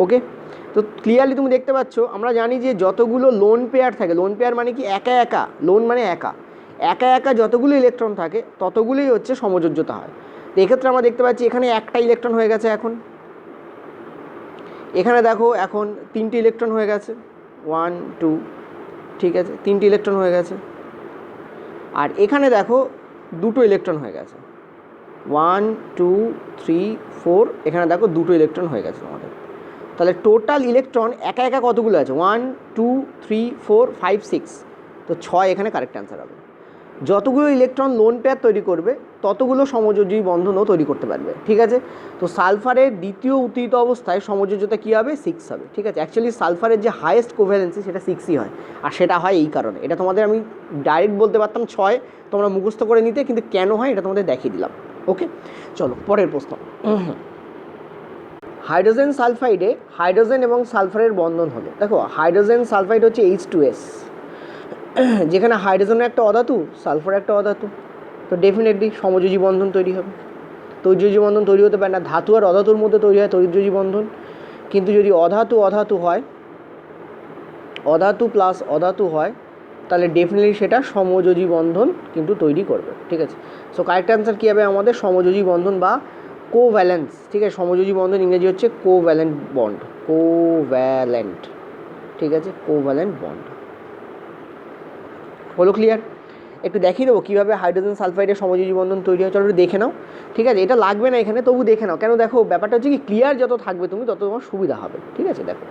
[SPEAKER 1] ওকে। তো ক্লিয়ারলি তুমি দেখতে পাচ্ছ, আমরা জানি যে যতগুলো লোন পেয়ার থাকে, লোন পেয়ার মানে কি একা একা, লোন মানে একা, একা একা যতগুলো ইলেকট্রন থাকে ততগুলোই হচ্ছে সমযোজ্যতা হয়। তো এক্ষেত্রে আমরা দেখতে পাচ্ছি এখানে একটা ইলেকট্রন হয়ে গেছে, এখন এখানে দেখো এখন 3টে ইলেকট্রন হয়ে গেছে, 1, 2, ঠিক আছে, 3টে ইলেকট্রন হয়ে গেছে। আর এখানে দেখো দুটো ইলেকট্রন হয়ে গেছে, 1, 2, 3, 4, এখানে দেখো দুটো ইলেকট্রন হয়ে গেছে আমাদের। তাহলে টোটাল ইলেকট্রন একা একা কতগুলো আছে? 1, 2, 3, 4, 5, 6, তো 6 এখানে কারেক্ট অ্যান্সার হবে। যতগুলো ইলেকট্রন লোন পেয়ার তৈরি করবে ততগুলো সমযোজী বন্ধনও তৈরি করতে পারবে, ঠিক আছে। তো সালফারের দ্বিতীয় উত্তেজিত অবস্থায় সমযোজ্যতা কী হবে? 6 হবে, ঠিক আছে। অ্যাকচুয়ালি সালফারের যে হায়েস্ট কোভ্যালেন্সি সেটা 6ই হয়, আর সেটা হয় এই কারণে, এটা তোমাদের আমি ডাইরেক্ট বলতে পারতাম 6, তোমরা মুখস্থ করে নিতে, কিন্তু কেন হয় এটা তোমাদের দেখিয়ে দিলাম, ওকে। চলো পরের প্রশ্ন। হাইড্রোজেন সালফাইডে হাইড্রোজেন এবং সালফারের বন্ধন হলো, দেখো হাইড্রোজেন সালফাইড হচ্ছে H2S, যেখানে হাইড্রোজেনের একটা অধাতু, সালফার একটা অধাতু, তো ডেফিনেটলি সমযোজী বন্ধন তৈরি হবে। তৈজযোজী বন্ধন তৈরি হতে পারে না, ধাতু আর অধাতুর মধ্যে তৈরি হয় তৈজযোজী বন্ধন, কিন্তু যদি অধাতু অধাতু হয়, অধাতু প্লাস অধাতু হয়, তাহলে ডেফিনেটলি সেটা সমযোজী বন্ধন কিন্তু তৈরি করবে, ঠিক আছে। সো কারেক্ট অ্যান্সার কী হবে আমাদের? সমযোজী বন্ধন বা কোভ্যালেন্স, ঠিক আছে। সমযোজী বন্ধন ইংরেজি হচ্ছে কোভ্যালেন্ট বন্ড, কোভ্যালেন্ট, ঠিক আছে, কোভ্যালেন্ট বন্ড। হলো ক্লিয়ার? একটু দেখিয়ে দেবো কীভাবে হাইড্রোজেন সালফাইডের সমযোজী বন্ধন তৈরি হয়, চলো একটু দেখে নাও, ঠিক আছে। এটা লাগবে না এখানে, তবু দেখে নাও, কেন দেখো ব্যাপারটা হচ্ছে কি ক্লিয়ার যত থাকবে তুমি তত তোমার সুবিধা হবে, ঠিক আছে। দেখো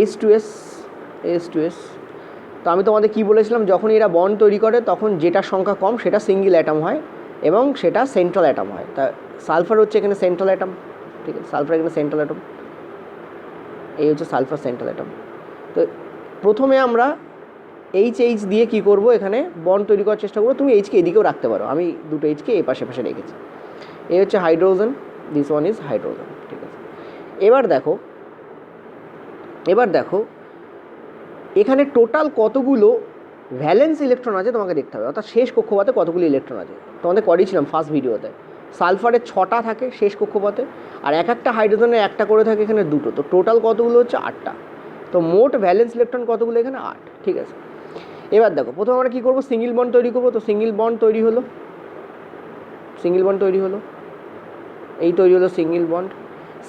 [SPEAKER 1] H2S, তো আমি তোমাদের কী বলেছিলাম, যখন এরা বন্ড তৈরি করে তখন যেটার সংখ্যা কম সেটা সিঙ্গেল অ্যাটম হয় এবং সেটা সেন্ট্রাল অ্যাটম হয়। তা সালফার হচ্ছে এখানে সেন্ট্রাল অ্যাটম, ঠিক আছে, সালফার এখানে সেন্ট্রাল অ্যাটম, এই হচ্ছে সালফার সেন্ট্রাল অ্যাটম। তো প্রথমে আমরা এইচ দিয়ে কী করবো, এখানে বন্ড তৈরি করার চেষ্টা করবো। তুমি এইচকে এদিকেও রাখতে পারো, আমি দুটো এইচকে এই পাশে পাশে রেখেছি। এই হচ্ছে hydrogen, this one is hydrogen, ঠিক আছে। এবার দেখো এখানে টোটাল কতগুলো ভ্যালেন্স ইলেকট্রন আছে তোমাকে দেখতে হবে, অর্থাৎ শেষ কক্ষপথে কতগুলো ইলেকট্রন আছে। তোমাদের করিয়েছিলাম ফার্স্ট ভিডিওতে, সালফারের 6টা থাকে শেষ কক্ষপথে, আর একটা হাইড্রোজেনের একটা করে থাকে এখানে 2টো, তো টোটাল কতগুলো হচ্ছে 8টা। তো মোট ভ্যালেন্স ইলেকট্রন কতগুলো এখানে 8, ঠিক আছে। এবার দেখো প্রথমে আমরা কী করবো, সিঙ্গেল বন্ড তৈরি করবো। তো সিঙ্গেল বন্ড তৈরি হলো, এই তৈরি হলো সিঙ্গেল বন্ড।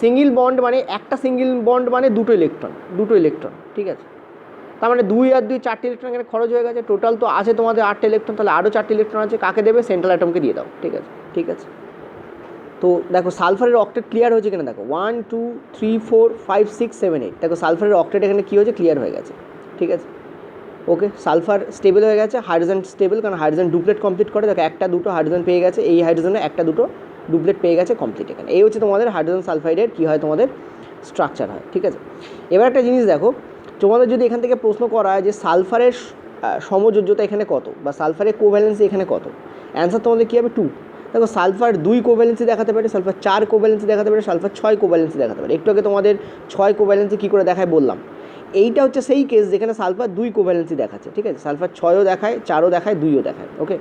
[SPEAKER 1] সিঙ্গেল বন্ড মানে একটা সিঙ্গেল বন্ড মানে দুটো ইলেকট্রন, ঠিক আছে। তার মানে 2 আর 2 4টে ইলেকট্রন এখানে খরচ হয়ে গেছে। টোটাল তো আছে তোমাদের 8টে ইলেকট্রন, তাহলে আরও 4টে ইলেকট্রন আছে, কাকে দেবে, সেন্ট্রাল অ্যাটমকে দিয়ে দাও, ঠিক আছে। তো দেখো সালফারের অক্টেট ক্লিয়ার হয়েছে কিনা দেখো, 1 2 3 4 5 6 7 8, দেখো সালফারের অক্টেট এখানে কী হয়েছে, ক্লিয়ার হয়ে গেছে, ঠিক আছে। ওকে, সালফার স্টেবল হয়ে গেছে, হাইড্রোজেন স্টেবল, কারণ হাইড্রোজেন ডুপ্লেট কমপ্লিট করে। দেখো 1টা 2টো হাইড্রোজেন পেয়ে গেছে, এই হাইড্রোজেনে 1টা 2টো ডুপ্লেট পেয়ে গেছে কমপ্লিট এখানে। এই হচ্ছে তোমাদের হাইড্রোজেন সালফাইডের কী হয়, তোমাদের স্ট্রাকচার হয়, ঠিক আছে। এবার একটা জিনিস দেখো, তোমাদের যদি এখান থেকে প্রশ্ন করা হয় যে সালফারের সমযোজ্যতা এখানে কত, বা সালফারের কোভ্যালেন্সি এখানে কত, অ্যান্সার তোমাদের কী হবে 2। দেখো সালফার 2 কোভ্যালেন্সি দেখাতে পারে, সালফার 4 কোভ্যালেন্সি দেখাতে পারে, সালফার 6 কোভ্যালেন্সি দেখাতে পারে। একটু আগে তোমাদের 6 কোভ্যালেন্সি কী করে দেখায় বললাম। এইটা হচ্ছে সেই কেস যেখানে সালফার 2 কোভ্যালেন্সি দেখাচ্ছে, ঠিক আছে। সালফার 6ও দেখায়, 4ও দেখায়, 2ও দেখায়। ওকে,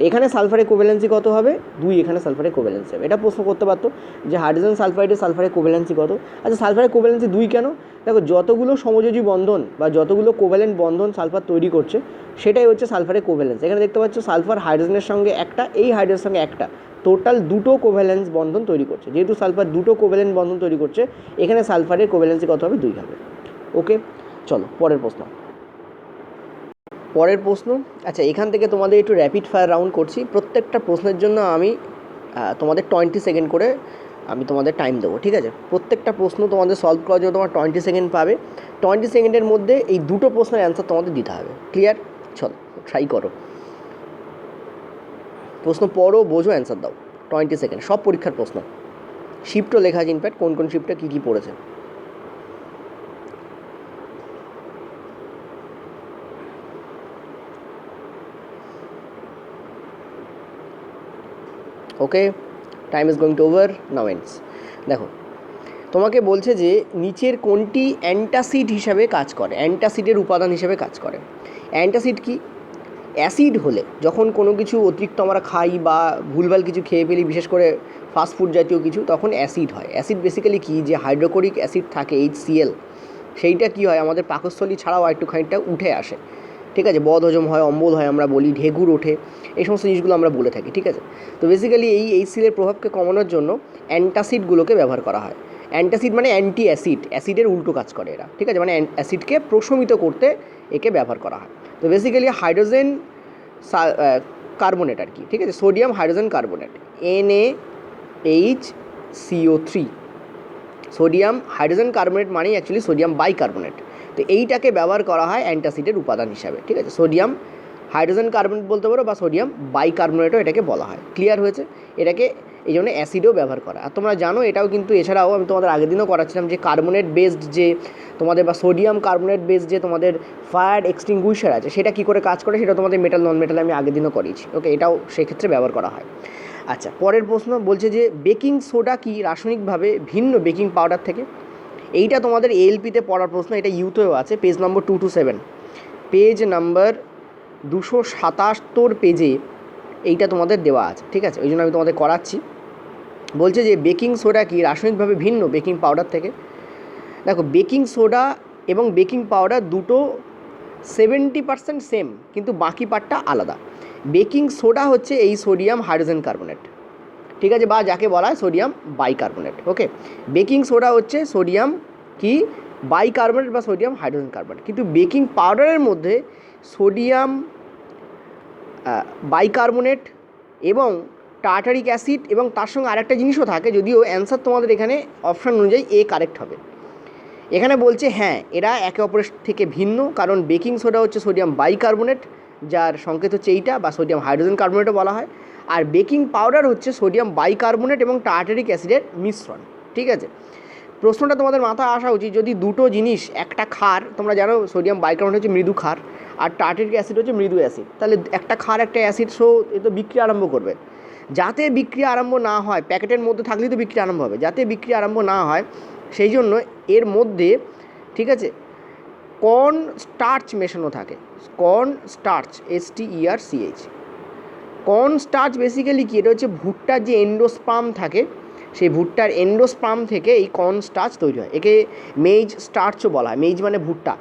[SPEAKER 1] এখানে সালফারের কোভ্যালেন্সি কত হবে, 2, এখানে সালফারের কোভ্যালেন্সি হবে। এটা প্রশ্ন করতে পারতো যে হাইড্রোজেন সালফাইডে সালফারের কোভ্যালেন্সি কত। আচ্ছা সালফারের কোভ্যালেন্সি 2 কেন, দেখো যতগুলো সমযোজী বন্ধন বা যতগুলো কোভ্যালেন্ট বন্ধন সালফার তৈরি করছে সেটাই হচ্ছে সালফারের কোভ্যালেন্সি। এখানে দেখতে পাচ্ছ সালফার হাইড্রোজেনের সঙ্গে একটা, এই হাইড্রোজেনের সঙ্গে একটা, টোটাল 2টো কোভ্যালেন্স বন্ধন তৈরি করছে। যেহেতু সালফার 2টো কোভ্যালেন্ট বন্ধন তৈরি করছে, এখানে সালফারের কোভ্যালেন্সি কত হবে, 2 হবে। ওকে, চলো পরের প্রশ্ন। আচ্ছা এখান থেকে তোমাদের একটু র্যাপিড ফায়ার রাউন্ড করছি। প্রত্যেকটা প্রশ্নের জন্য আমি তোমাদের 20 সেকেন্ড করে আমি তোমাদের টাইম দেবো, ঠিক আছে। প্রত্যেকটা প্রশ্ন তোমাদের সলভ করার জন্য তোমার 20 সেকেন্ড পাবে। 20 সেকেন্ডের মধ্যে এই 2টো প্রশ্নের অ্যান্সার তোমাদের দিতে হবে, ক্লিয়ার? চলো ট্রাই করো, প্রশ্ন পড়ো, বোঝো, অ্যান্সার দাও। 20 সেকেন্ড, সব পরীক্ষার প্রশ্ন, শিফটও লেখা আছে ইনফ্যাক্ট, কোন শিফটে কী পড়েছে। Okay, time is going to over, now ends. দেখো তোমাকে বলছে যে নিচের কোনটি অ্যান্টাসিড হিসাবে কাজ করে, অ্যান্টাসিডের উপাদান হিসেবে কাজ করে। অ্যান্টাসিড কি, অ্যাসিড হলে যখন কোনো কিছু অতিরিক্ত আমরা খাই বা ভুলভাল কিছু খেয়ে ফেলি, বিশেষ করে ফাস্টফুড জাতীয় কিছু, তখন অ্যাসিড হয়। অ্যাসিড বেসিক্যালি কি, যে হাইড্রোক্লোরিক অ্যাসিড থাকে HCl, সেইটা কি হয় আমাদের পাকস্থলী ছাড়াও একটু খানিকটা উঠে আসে, ঠিক আছে। বদহজম হয়, অম্বল হয়, আমরা বলি ঢেকুর ওঠে, এই সমস্ত জিনিসগুলো আমরা বলে থাকি, ঠিক আছে। তো বেসিক্যালি এই HCl এর প্রভাবকে কমানোর জন্য অ্যান্টাসিডগুলোকে ব্যবহার করা হয়। অ্যান্টাসিড মানে অ্যান্টি অ্যাসিড, অ্যাসিডের উল্টো কাজ করে এরা, ঠিক আছে। মানে অ্যাসিডকে প্রশমিত করতে একে ব্যবহার করা হয়। তো বেসিক্যালি হাইড্রোজেন কার্বনেট আর কি, ঠিক আছে, sodium hydrogen carbonate, NaHCO3, sodium hydrogen carbonate মানেই অ্যাকচুয়ালি সোডিয়াম বাইকার্বনেট। তো এইটাকে ব্যবহার করা হয় অ্যান্টাসিডের উপাদান হিসাবে, ঠিক আছে। সোডিয়াম হাইড্রোজেন কার্বনেট বলতে পারো বা সোডিয়াম বাইকার্বনেটও এটাকে বলা হয়, ক্লিয়ার হয়েছে। এটাকে এই জন্য অ্যাসিডেও ব্যবহার করা। আর তোমরা জানো এটাও কিন্তু, এছাড়াও আমি তোমাদের আগের দিনও করাচ্ছিলাম যে কার্বনেট বেসড যে তোমাদের বা সোডিয়াম কার্বনেট বেসড যে তোমাদের ফায়ার এক্সটিংগুইশার আছে, সেটা কী করে কাজ করে সেটা তোমাদের মেটাল নন মেটালে আমি আগের দিনও করিয়েছি। ওকে, এটাও সেক্ষেত্রে ব্যবহার করা হয়। আচ্ছা পরের প্রশ্ন বলছে যে বেকিং সোডা কি রাসায়নিকভাবে ভিন্ন বেকিং পাউডার থেকে। এইটা তোমাদের ALPতে পড়ার প্রশ্ন, এটা ইউতেও আছে, পেজ নম্বর 227, পেজ নাম্বার 277 পেজে এইটা তোমাদের দেওয়া আছে, ঠিক আছে। ওই জন্য আমি তোমাদের করাচ্ছি। বলছে যে বেকিং সোডা কি রাসায়নিকভাবে ভিন্ন বেকিং পাউডার থেকে। দেখো বেকিং সোডা এবং বেকিং পাউডার দুটো 70% সেম, কিন্তু বাকি পার্টটা আলাদা। বেকিং সোডা হচ্ছে এই সোডিয়াম হাইড্রোজেন কার্বনেট, ঠিক আছে, বা যাকে বলা হয় সোডিয়াম বাইকার্বনেট। ওকে, বেকিং সোডা হচ্ছে সোডিয়াম কি বাইকার্বনেট বা সোডিয়াম হাইড্রোজেন কার্বনেট, কিন্তু বেকিং পাউডারের মধ্যে সোডিয়াম বাইকার্বনেট এবং টার্টারিক অ্যাসিড এবং তার সঙ্গে আরেকটা জিনিসও থাকে, যদিও অ্যান্সার তোমাদের এখানে অপশান অনুযায়ী A কারেক্ট হবে। এখানে বলছে হ্যাঁ এরা একে অপরের থেকে ভিন্ন, কারণ বেকিং সোডা হচ্ছে সোডিয়াম বাইকার্বনেট, যার সংকেত হচ্ছে এইটা, বা সোডিয়াম হাইড্রোজেন কার্বনেটও বলা হয়। আর বেকিং পাউডার হচ্ছে সোডিয়াম বাইকার্বনেট এবং টার্টারিক অ্যাসিডের মিশ্রণ, ঠিক আছে। প্রশ্নটা তোমাদের মাথায় আসা উচিত, যদি দুটো জিনিস, একটা ক্ষার, তোমরা জানো সোডিয়াম বাইকার্বনেট হচ্ছে মৃদু ক্ষার, আর টার্টারিক অ্যাসিড হচ্ছে মৃদু অ্যাসিড। তাহলে একটা ক্ষার একটা অ্যাসিড, সো এ তো বিক্রিয়া আরম্ভ করবে। যাতে বিক্রিয়া আরম্ভ না হয়, প্যাকেটের মধ্যে থাকলেই তো বিক্রিয়া আরম্ভ হবে, যাতে বিক্রিয়া আরম্ভ না হয় সেই জন্য এর মধ্যে, ঠিক আছে, কর্ন স্টার্চ মেশানো থাকে। Corn starch, STERCH। Corn starch basically কি, এটা হচ্ছে ভুট্টার যে এন্ডোস্পার্ম থাকে, সেই ভুট্টার এন্ডোস্পার্ম থেকে এই কর্ন স্টার্চ তৈরি হয়। একে মেইজ স্টার্চও বলা হয়। মেইজ মানে ভুট্টা,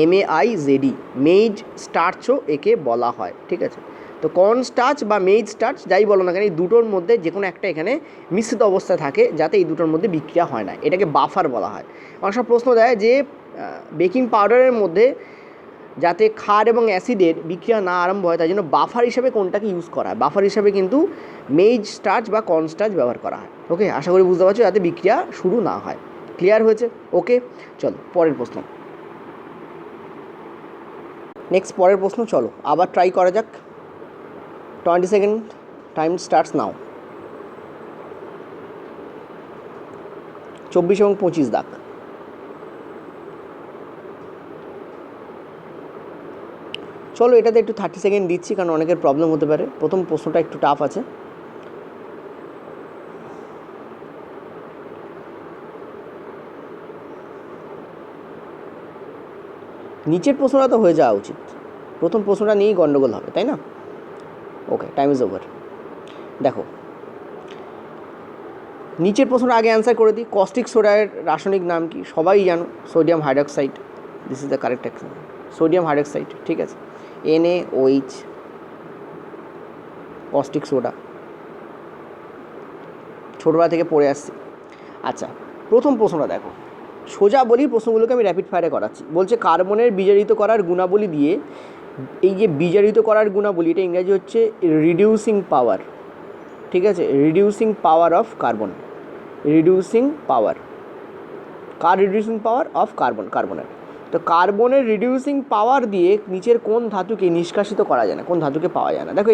[SPEAKER 1] MAIZD, মেইজ স্টার্চও একে বলা হয়, ঠিক আছে। তো কর্ন স্টার্চ বা মেইজ স্টার্চ যাই বলো না কেন, এই দুটোর মধ্যে যে কোনো একটা এখানে মিশ্রিত অবস্থায় থাকে, যাতে এই দুটোর মধ্যে বিক্রিয়া হয় না, এটাকে বাফার বলা হয়। অনেক সময় প্রশ্ন দেয় যে বেকিং পাউডারের মধ্যে যাতে ক্ষার এবং অ্যাসিডের বিক্রিয়া না আরম্ভ হয়, তাই জন্য বাফার হিসাবে কোনটাকে ইউজ করা হয়? বাফার হিসাবে কিন্তু মেইজ স্টার্চ বা কর্ন স্টার্চ ব্যবহার করা হয়। ওকে, আশা করি বুঝতে পারছো, যাতে বিক্রিয়া শুরু না হয়। ক্লিয়ার হয়েছে? ওকে, চলো পরের প্রশ্ন। নেক্সট পরের প্রশ্ন, চলো আবার ট্রাই করা যাক। 20 সেকেন্ড টাইম স্টার্টস নাও। 24 এবং 25 দাগ। চলো এটাতে একটু 30 সেকেন্ড দিচ্ছি, কারণ অনেকের প্রবলেম হতে পারে। প্রথম প্রশ্নটা একটু টাফ আছে। নিচের প্রশ্নটা তো হয়ে যাওয়া উচিত, প্রথম প্রশ্নটা নিয়েই গন্ডগোল হবে, তাই না? ওকে, টাইম ইজ ওভার। দেখো, নিচের প্রশ্নটা আগে অ্যান্সার করে দিই। কস্টিক সোডার রাসায়নিক নাম কি? সবাই জানো, sodium hydroxide. This is the correct answer, sodium hydroxide, ঠিক আছে। NaOH, কস্টিক সোডা, ছোটোবেলা থেকে পড়ে আসছি। আচ্ছা, প্রথম প্রশ্নটা দেখো, সোজা বলি প্রশ্নগুলোকে আমি র্যাপিড ফায়ারে করাচ্ছি। বলছে কার্বনের বিজারিত করার গুণাবলী দিয়ে, এই যে বিজারিত করার গুণাবলী, এটা ইংরাজি হচ্ছে রিডিউসিং পাওয়ার, ঠিক আছে, reducing power of carbon, reducing power, reducing power of কার্বনের। তো কার্বনের রিডিউসিং পাওয়ার দিয়ে নিচের কোন ধাতুকে নিষ্কাশিত করা যায় না, কোন ধাতুকে পাওয়া যায় না? দেখো,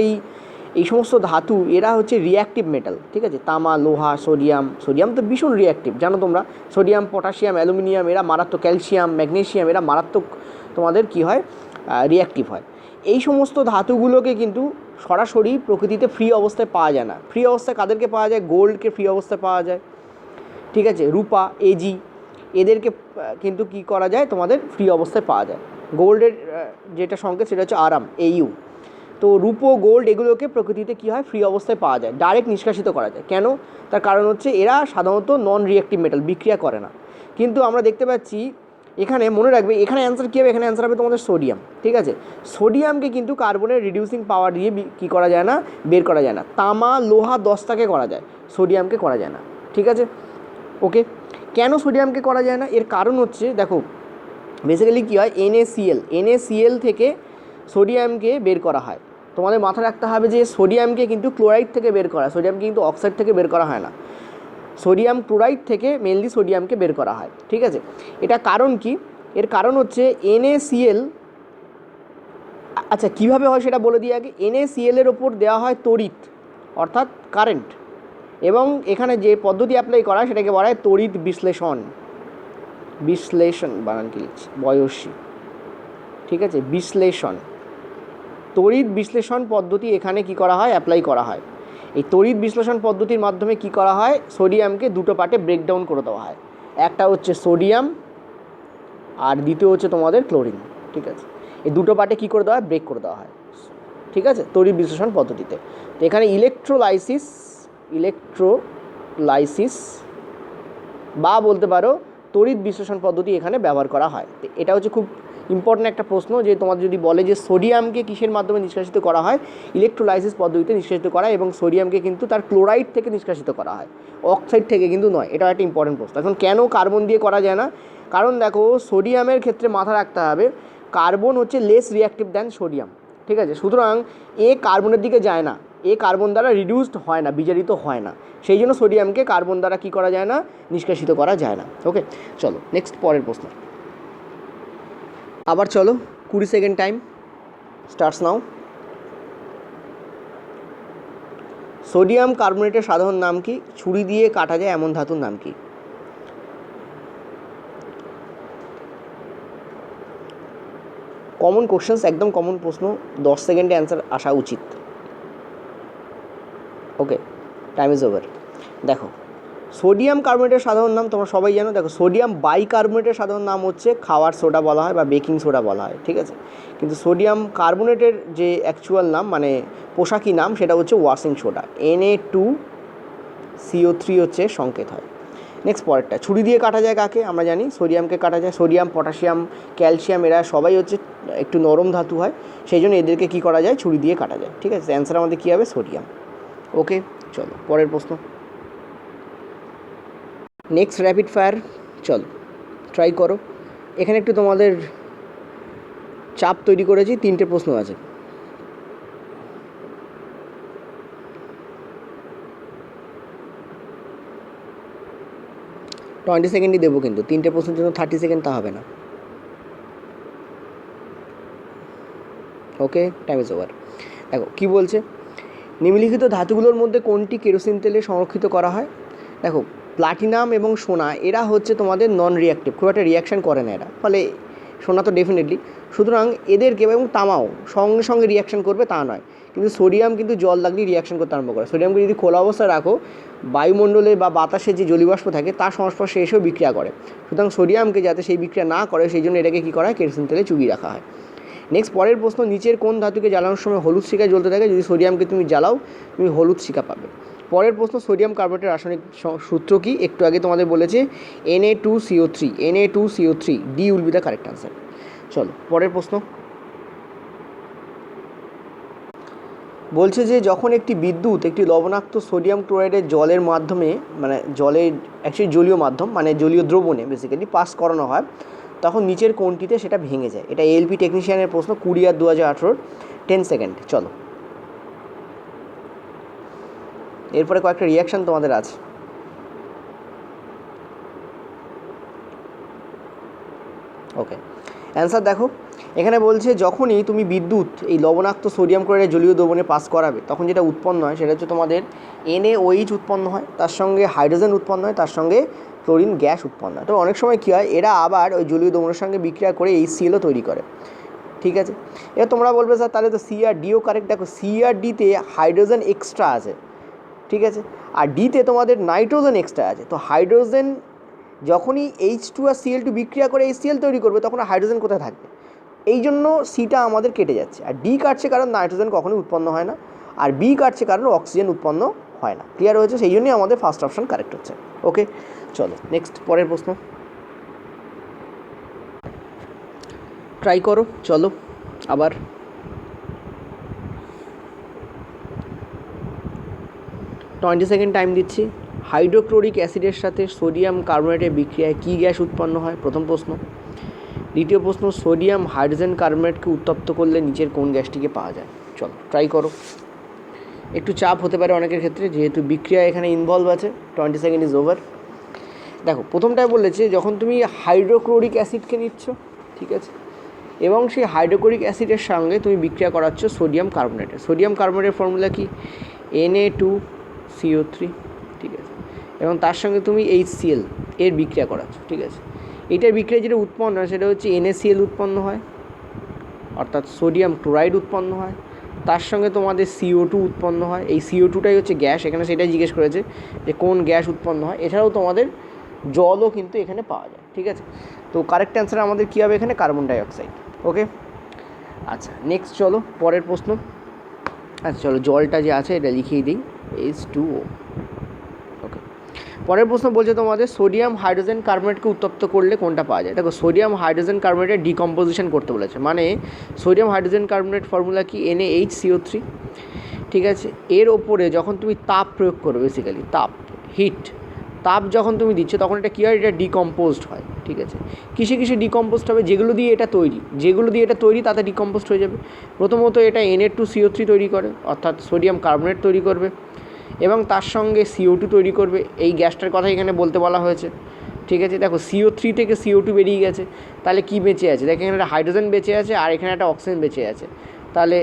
[SPEAKER 1] এই সমস্ত ধাতু এরা হচ্ছে রিঅ্যাক্টিভ মেটাল, ঠিক আছে। তামা, লোহা, সোডিয়াম তো ভীষণ রিঅ্যাক্টিভ, জানো তোমরা। সোডিয়াম, পটাশিয়াম, অ্যালুমিনিয়াম এরা মারাত্মক, ক্যালসিয়াম, ম্যাগনেসিয়াম এরা মারাত্মক তোমাদের কী হয়, রিঅ্যাক্টিভ হয়। এই সমস্ত ধাতুগুলোকে কিন্তু সরাসরি প্রকৃতিতে ফ্রি অবস্থায় পাওয়া যায় না। ফ্রি অবস্থায় কাদেরকে পাওয়া যায়? গোল্ডকে ফ্রি অবস্থায় পাওয়া যায়, ঠিক আছে। রূপা, Ag এদেরকে কিন্তু কী করা যায়, তোমাদের ফ্রি অবস্থায় পাওয়া যায়। গোল্ডের যেটা সংকেত সেটা হচ্ছে আরাম, AU। তো রূপো, গোল্ড এগুলোকে প্রকৃতিতে কী হয়, ফ্রি অবস্থায় পাওয়া যায়, ডাইরেক্ট নিষ্কাশিত করা যায়। কেন? তার কারণ হচ্ছে এরা সাধারণত নন রিঅ্যাক্টিভ মেটাল, বিক্রিয়া করে না। কিন্তু আমরা দেখতে পাচ্ছি এখানে, মনে রাখবে এখানে অ্যান্সার কী হবে, এখানে অ্যান্সার হবে তোমাদের সোডিয়াম, ঠিক আছে। সোডিয়ামকে কিন্তু কার্বনের রিডিউসিং পাওয়ার দিয়ে কী করা যায় না, বের করা যায় না। তামা, লোহা, দস্তাকে করা যায়, সোডিয়ামকে করা যায় না, ঠিক আছে। ওকে, কেন সোডিয়ামকে করা যায় না? এর কারণ হচ্ছে, দেখো বেসিক্যালি কী হয়, NaCl থেকে সোডিয়ামকে বের করা হয়। তোমাদের মাথায় রাখতে হবে যে সোডিয়ামকে কিন্তু ক্লোরাইড থেকে বের করা হয়, সোডিয়ামকে কিন্তু অক্সাইড থেকে বের করা হয় না। সোডিয়াম ক্লোরাইড থেকে মেনলি সোডিয়ামকে বের করা হয়, ঠিক আছে। এটা কারণ কি? এর কারণ হচ্ছে NaCl, আচ্ছা কীভাবে হয় সেটা বলে দিই আগে। NaCl এর ওপর দেওয়া হয় তড়িৎ, অর্থাৎ কারেন্ট, এবং এখানে যে পদ্ধতি অ্যাপ্লাই করা হয় সেটাকে বলা হয় তড়িৎ বিশ্লেষণ, বানান কি লিখছি, বয়সী, ঠিক আছে, বিশ্লেষণ। তড়িৎ বিশ্লেষণ পদ্ধতি এখানে কি করা হয়, অ্যাপ্লাই করা হয়। এই তড়িৎ বিশ্লেষণ পদ্ধতির মাধ্যমে কি করা হয়, সোডিয়ামকে দুটো পার্টে ব্রেকডাউন করে দেওয়া হয়। একটা হচ্ছে সোডিয়াম আর দ্বিতীয় হচ্ছে তোমাদের ক্লোরিন, ঠিক আছে। এই দুটো পার্টে কী করে দেওয়া হয়, ব্রেক করে দেওয়া হয়, ঠিক আছে, তড়িৎ বিশ্লেষণ পদ্ধতিতে। তো এখানে ইলেকট্রোলাইসিস বা বলতে পারো তড়িৎ বিশ্লেষণ পদ্ধতি এখানে ব্যবহার করা হয়। তো এটা হচ্ছে খুব ইম্পর্ট্যান্ট একটা প্রশ্ন, যে তোমাদের যদি বলে যে সোডিয়ামকে কিসের মাধ্যমে নিষ্কাশিত করা হয়, ইলেকট্রোলাইসিস পদ্ধতিতে নিষ্কাশিত করা হয়, এবং সোডিয়ামকে কিন্তু তার ক্লোরাইড থেকে নিষ্কাশিত করা হয়, অক্সাইড থেকে কিন্তু নয়। এটা একটা ইম্পর্ট্যান্ট প্রশ্ন। এখন কেন কার্বন দিয়ে করা যায় না? কারণ দেখো, সোডিয়ামের ক্ষেত্রে মাথা রাখতে হবে কার্বন হচ্ছে লেস রিঅ্যাক্টিভ দ্যান সোডিয়াম, ঠিক আছে। সুতরাং কার্বনের দিকে যায় না, কার্বন দ্বারা রিডিউসড হয় না, বিজারিত হয় না, সেই জন্য সোডিয়ামকে কার্বন দ্বারা কী করা যায় না, নিষ্কাশিত করা যায় না। ওকে, চলো নেক্সট পরের প্রশ্ন। আবার চলো, 20 second time starts now. Sodium কার্বনেটের সাধারণ নাম কি? ছুরি দিয়ে কাটা যায় এমন ধাতুর নাম কি? কমন কোশ্চেন্স, একদম কমন প্রশ্ন, 10 সেকেন্ডে অ্যান্সার আসা উচিত। ওকে, টাইম ইজ ওভার। দেখো, সোডিয়াম কার্বনেটের সাধারণ নাম তোমরা সবাই জানো। দেখো, সোডিয়াম বাইকার্বনেটের সাধারণ নাম হচ্ছে খাওয়ার সোডা বলা হয় বা বেকিং সোডা বলা হয়, ঠিক আছে। কিন্তু সোডিয়াম কার্বনেটের যে অ্যাকচুয়াল নাম মানে পোশাকি নাম সেটা হচ্ছে ওয়াশিং সোডা। Na2CO3 হচ্ছে সংকেত হয়। নেক্সট পরেরটা, ছুরি দিয়ে কাটা যায় কাকে? আমরা জানি সোডিয়ামকে কাটা যায়। সোডিয়াম, পটাশিয়াম, ক্যালসিয়াম এরা সবাই হচ্ছে একটু নরম ধাতু হয়, সেই জন্য এদেরকে কী করা যায়? ছুরি দিয়ে কাটা যায়, ঠিক আছে। অ্যান্সার আমাদের কী হবে? সোডিয়াম। ওকে, চলো পরের প্রশ্ন। নেক্সট র্যাপিড ফায়ার, চলো ট্রাই করো। এখানে একটু তোমাদের চাপ তৈরি করেছি, 3টে প্রশ্ন আছে। টোয়েন্টি সেকেন্ডই দেবো, কিন্তু 3টে প্রশ্নের জন্য 30 সেকেন্ড তা হবে না। ওকে, টাইম ইজ ওভার। দেখো কী বলছে, নিম্নলিখিত ধাতুগুলোর মধ্যে কোনটি কেরোসিন তেলে সংরক্ষিত করা হয়? দেখো, প্লাটিনাম এবং সোনা এরা হচ্ছে তোমাদের নন রিয়াক্টিভ, খুব একটা রিয়াকশান করে না এরা, ফলে সোনা তো ডেফিনেটলি, সুতরাং এদেরকে, এবং তামাও সঙ্গে সঙ্গে রিয়াকশান করবে তা নয়, কিন্তু সোডিয়াম কিন্তু জল লাগলেই রিয়াকশান করতে আরম্ভ করে। সোডিয়ামকে যদি খোলা অবস্থায় রাখো, বায়ুমণ্ডলে বা বাতাসে যে জলীয়বাষ্প থাকে তার সংস্পর্শে এসেও বিক্রিয়া করে, সুতরাং সোডিয়ামকে যাতে সেই বিক্রিয়া না করে সেই জন্য এটাকে কী করা হয়? কেরোসিন তেলে চুবিয়ে রাখা হয়। নেক্সট পরের প্রশ্ন, নিচের কোন ধাতুকে জ্বালানোর সময় হলুদ শিখা জ্বলতে থাকে? যদি সোডিয়ামকে তুমি জ্বালাও তুমি হলুদ শিখা পাবে। পরের প্রশ্ন, সোডিয়াম কার্বনেটের রাসায়নিক সূত্র কি? একটু আগে তোমাদের বলেছে Na2CO3, Na2CO3, D will be the correct answer. চলো পরের প্রশ্ন, বলছে যে যখন একটি বিদ্যুৎ একটি লবণাক্ত সোডিয়াম ক্লোরাইডের জলের মাধ্যমে, মানে জলের অ্যাকচুয়ালি জলীয় মাধ্যম মানে জলীয় দ্রবণে বেসিক্যালি পাস করানো হয়, তখন নিচের কোনটিতে সেটা ভেঙে যায়? এটা এলপি টেকনিশিয়ানের প্রশ্ন, 20/2018, 10 সেকেন্ড। চলো এরপরে কয়েকটা রিয়াকশান তোমাদের আছে। ওকে, অ্যান্সার দেখো, এখানে বলছে যখনই তুমি বিদ্যুৎ এই লবণাক্ত সোডিয়াম ক্লোরাইডের জলীয় দ্রবণে পাস করাবে তখন যেটা উৎপন্ন হয় সেটা হচ্ছে তোমাদের NaOH উৎপন্ন হয়, তার সঙ্গে হাইড্রোজেন উৎপন্ন হয়, তার সঙ্গে ক্লোরিন গ্যাস উৎপন্ন হয়। তো অনেক সময় কী হয়, এরা আবার ওই জলীয় দ্রবণের সঙ্গে বিক্রিয়া করে HClও তৈরি করে, ঠিক আছে। এবার তোমরা বলবে স্যার তাহলে তো সি আর ডিও কারেক্ট। দেখো, সি আর ডিতে হাইড্রোজেন এক্সট্রা আছে, ঠিক আছে, আর ডিতে তোমাদের নাইট্রোজেন এক্সট্রা আছে। তো হাইড্রোজেন যখনই H2 আর Cl2 বিক্রিয়া করে HCl তৈরি করবে তখন হাইড্রোজেন কোথায় থাকবে? এই জন্য সিটা আমাদের কেটে যাচ্ছে, আর ডি কাটছে কারণ নাইট্রোজেন কখনোই উৎপন্ন হয় না, আর বি কাটছে কারণ অক্সিজেন উৎপন্ন হয় না। ক্লিয়ার হয়েছে? সেই জন্যই আমাদের ফার্স্ট অপশন কারেক্ট হচ্ছে। ওকে, চলো নেক্সট পরের প্রশ্ন ট্রাই করো। চলো আবার, টোয়েন্টি সেকেন্ড টাইম দিচ্ছি। হাইড্রোক্লোরিক অ্যাসিডের সাথে সোডিয়াম কার্বনেটের বিক্রিয়ায় কী গ্যাস উৎপন্ন হয়? প্রথম প্রশ্ন। দ্বিতীয় প্রশ্ন, সোডিয়াম হাইড্রোজেন কার্বনেটকে উত্তপ্ত করলে নিচের কোন গ্যাসটিকে পাওয়া যায়? চলো ট্রাই করো। একটু চাপ হতে পারে অনেকের ক্ষেত্রে, যেহেতু বিক্রিয়া এখানে ইনভলভ আছে। 20 সেকেন্ড ইজ ওভার। দেখো, প্রথমটায় বলেছে যখন তুমি হাইড্রোক্লোরিক অ্যাসিডকে নিচ্ছ, ঠিক আছে, এবং সেই হাইড্রোক্লোরিক অ্যাসিডের সঙ্গে তুমি বিক্রিয়া করাচ্ছ সোডিয়াম কার্বনেটের। সোডিয়াম কার্বনেটের ফর্মুলা কি? Na2CO3, ঠিক আছে, এবং তার সঙ্গে তুমি HCl এর বিক্রিয়া করাচ্ছ, ঠিক আছে। এটার বিক্রিয়া যেটা উৎপন্ন হয় সেটা হচ্ছে NaCl উৎপন্ন হয়, অর্থাৎ সোডিয়াম ক্লোরাইড উৎপন্ন হয়, তার সঙ্গে তোমাদের CO2 উৎপন্ন হয়। এই CO2টাই হচ্ছে গ্যাস, এখানে সেটাই জিজ্ঞেস করেছে যে কোন গ্যাস উৎপন্ন হয়। এছাড়াও তোমাদের জলও কিন্তু এখানে পাওয়া যায়, ঠিক আছে। তো কারেক্ট অ্যান্সার আমাদের কী হবে এখানে? Carbon dioxide. ওকে, আচ্ছা নেক্সট চলো পরের প্রশ্ন। আচ্ছা চলো, জলটা যে আছে এটা লিখিয়ে দিই, H2O। ওকে, পরের প্রশ্ন বলছে তোমাদের সোডিয়াম হাইড্রোজেন কার্বনেটকে উত্তপ্ত করলে কোনটা পাওয়া যায়? দেখো, সোডিয়াম হাইড্রোজেন কার্বনেটের ডিকম্পোজিশন করতে বলেছে, মানে সোডিয়াম হাইড্রোজেন কার্বনেট ফর্মুলা কি? NaHCO3, ঠিক আছে। এর ওপরে যখন তুমি তাপ প্রয়োগ করো, বেসিক্যালি তাপ, হিট, তাপ যখন তুমি দিচ্ছ তখন এটা কী হয়? এটা ডিকম্পোজড হয়, ঠিক আছে। কিসে কিসে ডিকম্পোজড হবে? যেগুলো দিয়ে এটা তৈরি তাতে ডিকম্পোজড হয়ে যাবে। প্রথমত এটা Na2CO3 তৈরি করে, অর্থাৎ সোডিয়াম কার্বনেট তৈরি করবে, এবং তার সঙ্গে CO2 তৈরি করবে। এই গ্যাসটার কথা এখানে বলতে বলা হয়েছে, ঠিক আছে। দেখো, CO3 থেকে CO2 বেরিয়ে গেছে, তাহলে কি বেঁচে আছে? দেখো, এখানে একটা হাইড্রোজেন বেঁচে আছে আর এখানে একটা অক্সিজেন বেঁচে আছে, তাহলে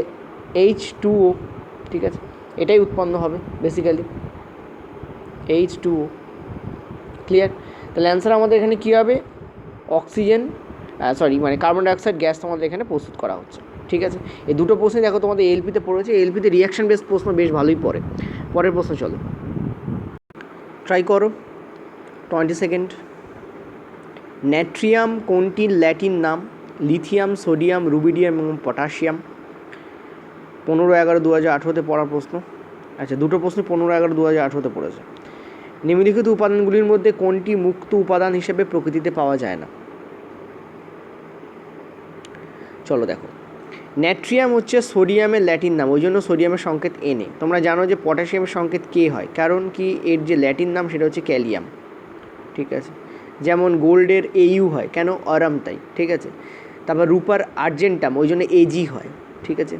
[SPEAKER 1] H2O, ঠিক আছে, এটাই উৎপন্ন হবে বেসিক্যালি, H2O। ক্লিয়ার? তাহলে অ্যান্সার আমাদের এখানে কী হবে? অক্সিজেন সরি মানে কার্বন ডাইঅক্সাইড গ্যাস তোমাদের এখানে প্রস্তুত করা হচ্ছে। ঠিক আছে, এই দুটো প্রশ্নই দেখো তোমাদের এলপিতে পড়েছে। এলপিতে রিয়াকশন বেস প্রশ্ন বেশ ভালোই পড়ে। পরের প্রশ্ন চলো, ট্রাই করো। 20 সেকেন্ড। ন্যাট্রিয়াম কোনটির ল্যাটিন নাম? লিথিয়াম, সোডিয়াম, রুবিডিয়াম এবং পটাশিয়াম। 15/11/2018 পড়া প্রশ্ন। আচ্ছা, দুটো প্রশ্ন 15/11/2018 পড়েছে। নিম্নলিখিত উপাদানগুলির মধ্যে কোনটি মুক্ত উপাদান হিসেবে প্রকৃতিতে পাওয়া যায় না? চলো দেখো, ন্যাট্রিয়াম হচ্ছে সোডিয়ামের ল্যাটিন নাম, ওই জন্য সোডিয়ামের সংকেত Na। তোমরা জানো যে পটাশিয়ামের সংকেত K হয়, কারণ কি এর যে ল্যাটিন নাম সেটা হচ্ছে ক্যালিয়াম। ঠিক আছে, যেমন গোল্ডের Au হয়, কেন? অরাম তাই। ঠিক আছে, তারপর রূপার আর্জেন্টাম, ওই জন্য Ag হয়। ঠিক আছে,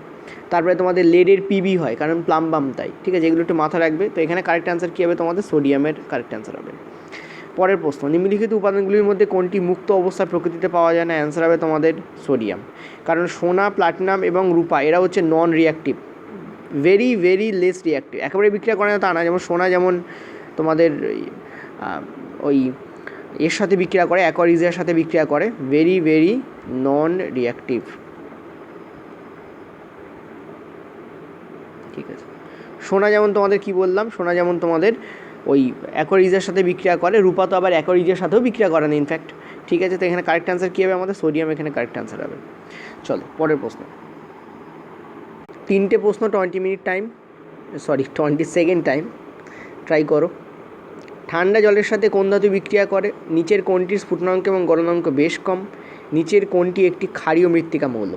[SPEAKER 1] তারপরে তোমাদের লেডের Pb হয়, কারণ প্লাম্বাম তাই। ঠিক আছে, এগুলো একটু মাথা রাখবে। তো এখানে কারেক্ট অ্যান্সার কী হবে? তোমাদের সোডিয়ামের কারেক্ট অ্যান্সার হবে। পরের প্রশ্ন, নিম্নলিখিত উপাদানগুলির মধ্যে কোনটি মুক্ত অবস্থায় প্রকৃতিতে পাওয়া যায় না? অ্যান্সার হবে তোমাদের সোডিয়াম। কারণ সোনা, প্লাটিনাম এবং রূপা এরা হচ্ছে নন reactive, very very less reactive, একেবারে বিক্রিয়া করে না তা না। যেমন সোনা যেমন তোমাদের ওই এর সাথে বিক্রিয়া করে, অ্যাকোয়ারিজের সাথে বিক্রিয়া করে, ভেরি ভেরি নন রিয়াক্টিভ। ঠিক আছে, সোনা যেমন তোমাদের কি বললাম, সোনা যেমন তোমাদের ওই অ্যাকোয়ারিজের সাথে বিক্রিয়া করে, রূপা তো আবার অ্যাকোয়ারিজের সাথেও বিক্রিয়া করে না ইনফ্যাক্ট। ঠিক আছে, তো এখানে কারেক্ট অ্যান্সার কী হবে? আমাদের সোডিয়াম এখানে কারেক্ট অ্যান্সার হবে। চলো পরের প্রশ্ন। 3টে প্রশ্ন, 20 minute time, sorry 20 second time. Try করো। ঠান্ডা জলের সাথে কোন ধাতু বিক্রিয়া করে? নিচের কোনটির স্ফুটনাঙ্ক এবং গলনাঙ্ক বেশ কম? নিচের কোনটি একটি ক্ষারীয় মৃত্তিকা মৌল?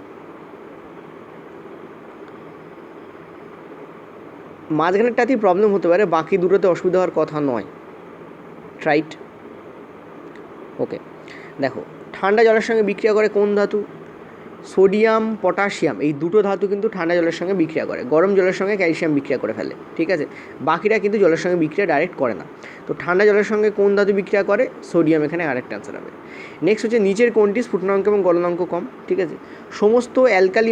[SPEAKER 1] মাঝখানেরটাতেই প্রবলেম হতে পারে, বাকি দুটোতে অসুবিধা হওয়ার কথা নয়। ট্রাইট। ওকে, দেখো ঠান্ডা জলের সঙ্গে বিক্রিয়া করে কোন ধাতু? সোডিয়াম, পটাশিয়াম, এই দুটো ধাতু কিন্তু ঠান্ডা জলের সঙ্গে বিক্রিয়া করে। গরম জলের সঙ্গে ক্যালসিয়াম বিক্রিয়া করে ফেলে। ঠিক আছে, বাকিরা কিন্তু জলের সঙ্গে বিক্রিয়া ডাইরেক্ট করে না। তো ঠান্ডা জলের সঙ্গে কোন ধাতু বিক্রিয়া করে? সোডিয়াম এখানে আরেকটা অ্যান্সার হবে। নেক্সট হচ্ছে নিচের কোনটি স্ফুটনাঙ্ক এবং গলনাঙ্ক কম? ঠিক আছে, সমস্ত অ্যালকালি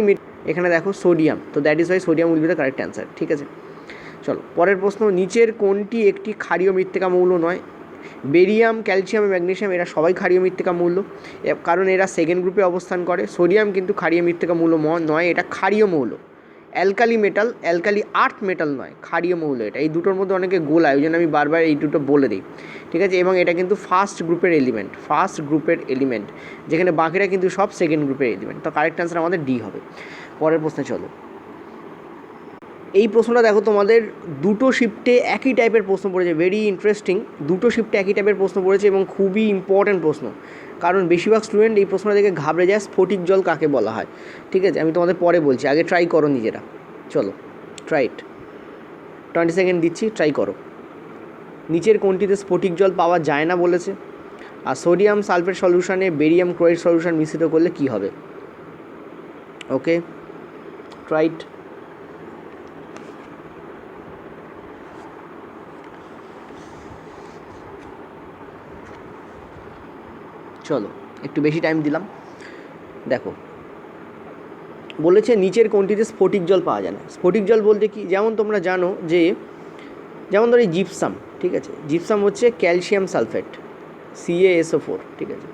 [SPEAKER 1] এখানে দেখো সোডিয়াম, তো that is Y sodium will be the correct answer. ঠিক আছে, চলো পরের প্রশ্ন। নিচের কোনটি একটি ক্ষারীয় মৃত্তিকা মৌল নয়? বেরিয়াম, ক্যালসিয়াম, ম্যাগনেসিয়াম এরা সবাই ক্ষারীয় মৃত্তিকা মৌল, কারণ এরা সেকেন্ড গ্রুপে অবস্থান করে। সোডিয়াম কিন্তু ক্ষারীয় মৃত্তিকা মৌল নয়, এটা ক্ষারীয় মৌল। Alkali metal, alkali earth metal নয়, ক্ষারীয় মৌল এটা। এই দুটোর মধ্যে অনেকে গোলায়, ওই জন্য আমি বারবার এই দুটো বলে দিই। ঠিক আছে, এবং এটা কিন্তু ফার্স্ট গ্রুপের এলিমেন্ট, যেখানে বাকিরা কিন্তু সব সেকেন্ড গ্রুপের এলিমেন্ট। তো কারেক্ট অ্যান্সার আমাদের ডি হবে। পরের প্রশ্নে চলো। এই প্রশ্নটা দেখো, তোমাদের দুটো শিফটে একই টাইপের প্রশ্ন পড়েছে, ভেরি ইন্টারেস্টিং। দুটো শিফটে একই টাইপের প্রশ্ন পড়েছে এবং খুবই ইম্পর্ট্যান্ট প্রশ্ন, কারণ বেশিরভাগ স্টুডেন্ট এই প্রশ্নটা দেখে ঘাবড়ে যায়, স্ফটিক জল কাকে বলা হয়। ঠিক আছে, আমি তোমাদের পরে বলছি, আগে ট্রাই করো নিজেরা। চলো ট্রাইট, 20 সেকেন্ড দিচ্ছি, ট্রাই করো। নিচের কোনটিতে স্ফটিক জল পাওয়া যায় না বলেছে? আর সোডিয়াম সালফেট সলিউশনে বেরিয়াম ক্লোরাইড সলিউশন মিশ্রিত করলে কী হবে? Okay, try it. চলো একটু বেশি টাইম দিলাম। দেখো বলেছে নিচের কোনটিতে স্ফটিক জল পাওয়া যায় না। স্ফটিক জল বলতে কি, যেমন তোমরা জানো যে, যেমন ধরো জিপসাম। ঠিক আছে, জিপসাম হচ্ছে ক্যালসিয়াম সালফেট, CaSO4। ঠিক আছে,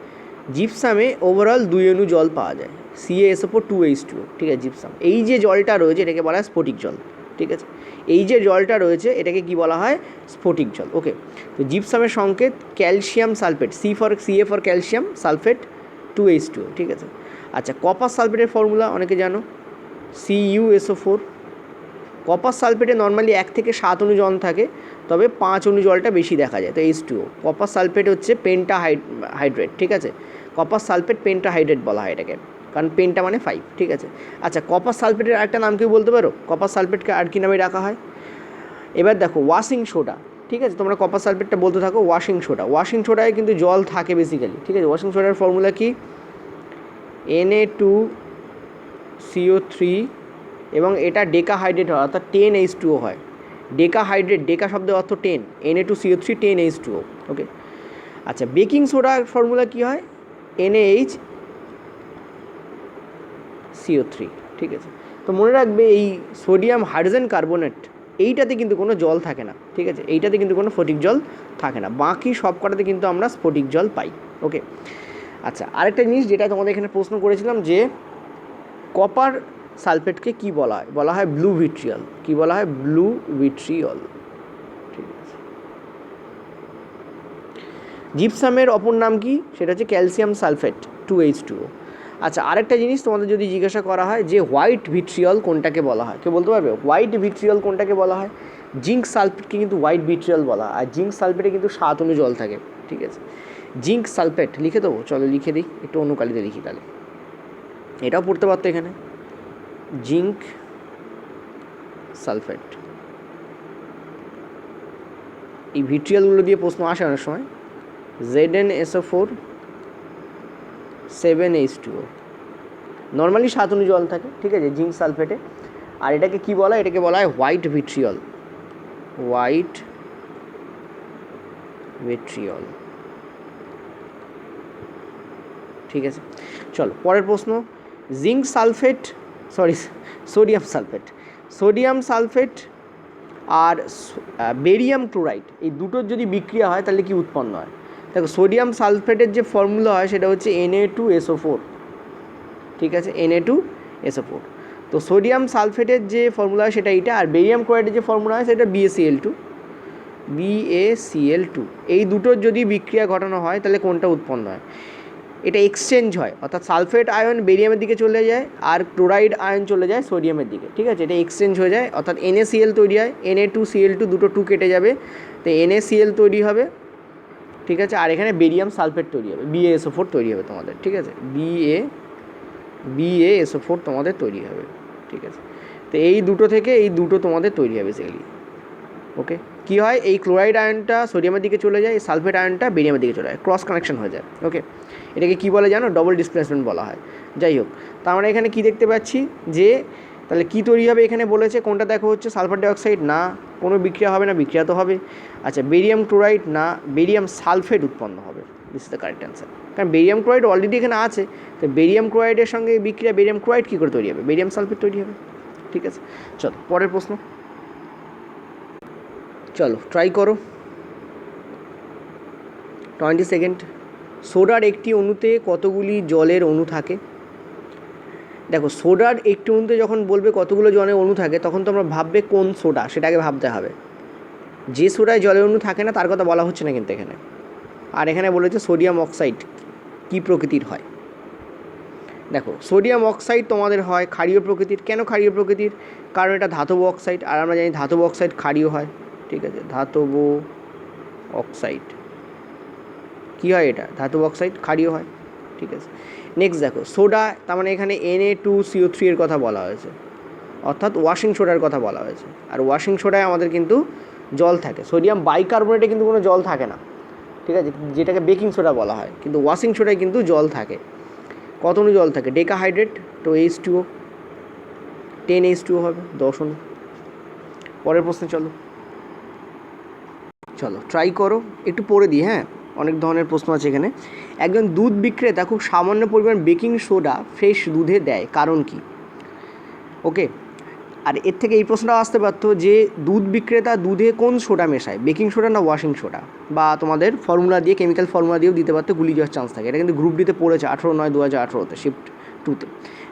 [SPEAKER 1] জিপসামে ওভারঅল 2 অণু জল পাওয়া যায়, CaSO4 2H2O। ঠিক আছে, জিপসাম, এই যে জলটা রয়েছে এটাকে বলা হয় স্ফটিক জল। ঠিক আছে, এই যে জলটা রয়েছে এটাকে কি বলা হয়? স্ফটিক জল। ওকে, তো জিপসামের সংকেত calcium sulphate, Ca for calcium, sulphate 2H2O। ঠিক আছে, আচ্ছা কপার সালফেটের ফর্মুলা অনেকে জানো, CuSO4। কপার সালফেটে নর্মালি 1 থেকে 7 অণু জল থাকে, তবে 5 অণু জলটা বেশি দেখা যায়, তো H2O। কপার সালফেট হচ্ছে পেন্টাহাইড্রেট। ঠিক আছে, কপার সালফেট পেন্টাহাইড্রেট বলা হয় এটাকে, কারণ পেন্টা মানে 5। ঠিক আছে, আচ্ছা কপার সালফেটের আরেকটা নাম কি বলতে পারো? কপার সালফেটকে আর কি নামে রাখা হয়? এবার দেখো ওয়াশিং সোডা। ঠিক আছে, তোমরা কপার সালফেটটা বলতে থাকো ওয়াশিং সোডা। ওয়াশিং সোডায় কিন্তু জল থাকে বেসিক্যালি। ঠিক আছে, ওয়াশিং সোডার ফর্মুলা কি? Na2CO3, এবং এটা ডেকাহাইড্রেট হয়, অর্থাৎ 10H2O হয়। ডেকাহাইড্রেট, ডেকা শব্দের অর্থ 10, Na2CO3 10H2O। ওকে, আচ্ছা বেকিং সোডার ফর্মুলা কী হয়? NaHCO3। ঠিক আছে, তো মনে রাখবে এই সোডিয়াম হাইড্রোজেন কার্বনেট এইটাতে কিন্তু কোনো জল থাকে না। ঠিক আছে, এইটাতে কিন্তু কোনো স্ফটিক জল থাকে না, বাকি সব কটাতে কিন্তু আমরা স্ফটিক জল পাই। ওকে, আচ্ছা, আরেকটা জিনিস যেটা তোমাদের এখানে প্রশ্ন করেছিলাম যে কপার সালফেটকে কি বলা হয়? বলা হয় ব্লু ভিট্রিয়ল। কি বলা হয়? Blue vitriol. ঠিক আছে। জিপসামের অপর নাম কি? সেটা হচ্ছে ক্যালসিয়াম সালফেট 2H2O। আচ্ছা, আরেকটা জিনিস তোমাদের যদি জিজ্ঞাসা করা হয় যে হোয়াইট ভিট্রিয়ল কোনটাকে বলা হয়, কেউ বলতে পারবে হোয়াইট ভিট্রিয়ল কোনটাকে বলা হয়? জিঙ্ক সালফেটকে কিন্তু হোয়াইট ভিট্রিয়ল বলা হয়, আর জিঙ্ক সালফেটে কিন্তু 7 অণু জল থাকে। ঠিক আছে, জিঙ্ক সালফেট লিখে দেবো, চলো লিখে দিই, একটু অনুকালিতে লিখি তাহলে, এটাও পড়তে পারতো এখানে, জিঙ্ক সালফেট। এই ভিট্রিয়ালগুলো দিয়ে প্রশ্ন আসে অনেক সময়। ZnSO4 7H2O, নর্মালি 7 অণু জল থাকে। ঠিক আছে, জিঙ্ক সালফেটে। আর এটাকে কি বলা হয়? এটাকে বলা হয় হোয়াইট ভিট্রিয়ল। White vitriol. ঠিক আছে, চলো পরের প্রশ্ন। Zinc sulphate, sorry sodium sulphate, sodium sulphate আর বেরিয়াম ক্লোরাইড, এই দুটোর যদি বিক্রিয়া হয় তাহলে কি উৎপন্ন হয়? দেখো, সোডিয়াম সালফেটের যে ফর্মুলা হয় সেটা হচ্ছে Na2SO4। ঠিক আছে, Na2SO4। তো সোডিয়াম সালফেটের যে ফর্মুলা হয় সেটা এইটা, আর বেরিয়াম ক্লোরাইডের যে ফর্মুলা হয় সেটা BaCl2। BaCl2, এই দুটোর যদি বিক্রিয়া ঘটানো হয় তাহলে কোনটা উৎপন্ন হয়? এটা এক্সচেঞ্জ হয়, অর্থাৎ সালফেট আয়ন বেরিয়ামের দিকে চলে যায় আর ক্লোরাইড আয়ন চলে যায় সোডিয়ামের দিকে। ঠিক আছে, এটা এক্সচেঞ্জ হয়ে যায়, অর্থাৎ NaCl তৈরি হয়। Na2Cl2, দুটো 2 কেটে যাবে, তো NaCl তৈরি হবে। ঠিক আছে, আর এখানে বেরিয়াম সালফেট তৈরি হবে, BaSO4 তৈরি হবে তোমাদের। ঠিক আছে, BaSO4 তোমাদের তৈরি হবে। ঠিক আছে, তো এই দুটো থেকে এই দুটো তোমাদের তৈরি হবে বেসিক্যালি। ওকে, কী হয়? এই ক্লোরাইড আয়নটা সোডিয়ামের দিকে চলে যায়, এই সালফেট আয়নটা বেরিয়ামের দিকে চলে যায়, ক্রস কানেকশন হয়ে যায়। ওকে, এটাকে কী বলে জানো? ডবল ডিসপ্লেসমেন্ট বলা হয়। যাই হোক, তা আমরা এখানে কী দেখতে পাচ্ছি যে তাহলে কী তৈরি হবে এখানে বলেছে, কোনটা দেখো হচ্ছে সালফার ডাইঅক্সাইড, না কোনো বিক্রিয়া হবে না, বিক্রিয়া তো হবে। আচ্ছা, বেরিয়াম ক্লোরাইড, না বেরিয়াম সালফেট উৎপন্ন হবে। This is the correct answer, কারণ বেরিয়াম ক্লোরাইড অলরেডি এখানে আছে, তো বেরিয়াম ক্লোরাইডের সঙ্গে বিক্রিয়া বেরিয়াম ক্লোরাইড কী করে তৈরি হবে? বেরিয়াম সালফেট তৈরি হবে। ঠিক আছে, চলো পরের প্রশ্ন, চলো ট্রাই করো। 20 সেকেন্ড। সোডার একটি অণুতে কতগুলি জলের অণু থাকে? দেখো, সোডার একটি অণুতে যখন বলবে কতগুলো জলের অণু থাকে, তখন তোমরা ভাববে কোন সোডা, সেটাকে ভাবতে হবে। যে সোডায় জলের অণু থাকে না তার কথা বলা হচ্ছে না কিন্তু এখানে। আর এখানে বলেছে সোডিয়াম অক্সাইড কী প্রকৃতির হয়। দেখো, সোডিয়াম অক্সাইড তোমাদের হয় ক্ষারীয় প্রকৃতির। কেন ক্ষারীয় প্রকৃতির? কারণ এটা ধাতব অক্সাইড, আর আমরা জানি ধাতব অক্সাইড ক্ষারীয় হয়। ঠিক আছে, ধাতব অক্সাইড কী হয়? এটা ধাতব অক্সাইড ক্ষারীয় হয়। ঠিক আছে, নেক্সট দেখো, সোডা, তার মানে এখানে Na2CO3 এর কথা বলা হয়েছে, অর্থাৎ ওয়াশিং সোডার কথা বলা হয়েছে। আর ওয়াশিং সোডায় আমাদের কিন্তু জল থাকে। সোডিয়াম বাইকার্বনেটে কিন্তু কোনো জল থাকে না। ঠিক আছে, যেটাকে বেকিং সোডা বলা হয়, কিন্তু ওয়াশিং সোডায় কিন্তু জল থাকে। কত অণু জল থাকে? ডেকাহাইড্রেট, তো H2O, 10H2O হবে, 10 অণু। পরের প্রশ্নে চলো, চলো ট্রাই করো, একটু পড়ে দিই। হ্যাঁ, অনেক ধরনের প্রশ্ন আছে এখানে। একজন দুধ বিক্রেতা খুব সামান্য পরিমাণ বেকিং সোডা ফ্রেশ দুধে দেয়, কারণ কি? ওকে, আর এর থেকে এই প্রশ্নটাও আসতে পারতো যে দুধ বিক্রেতা দুধে কোন সোডা মেশায়, বেকিং সোডা না ওয়াশিং সোডা, বা তোমাদের ফর্মুলা দিয়ে, কেমিক্যাল ফর্মুলা দিয়েও দিতে পারতো, গুলি যাওয়ার চান্স থাকে। এটা কিন্তু গ্রুপ ডিতে পড়েছে 18/9/2018-তে, শিফট 2-তে।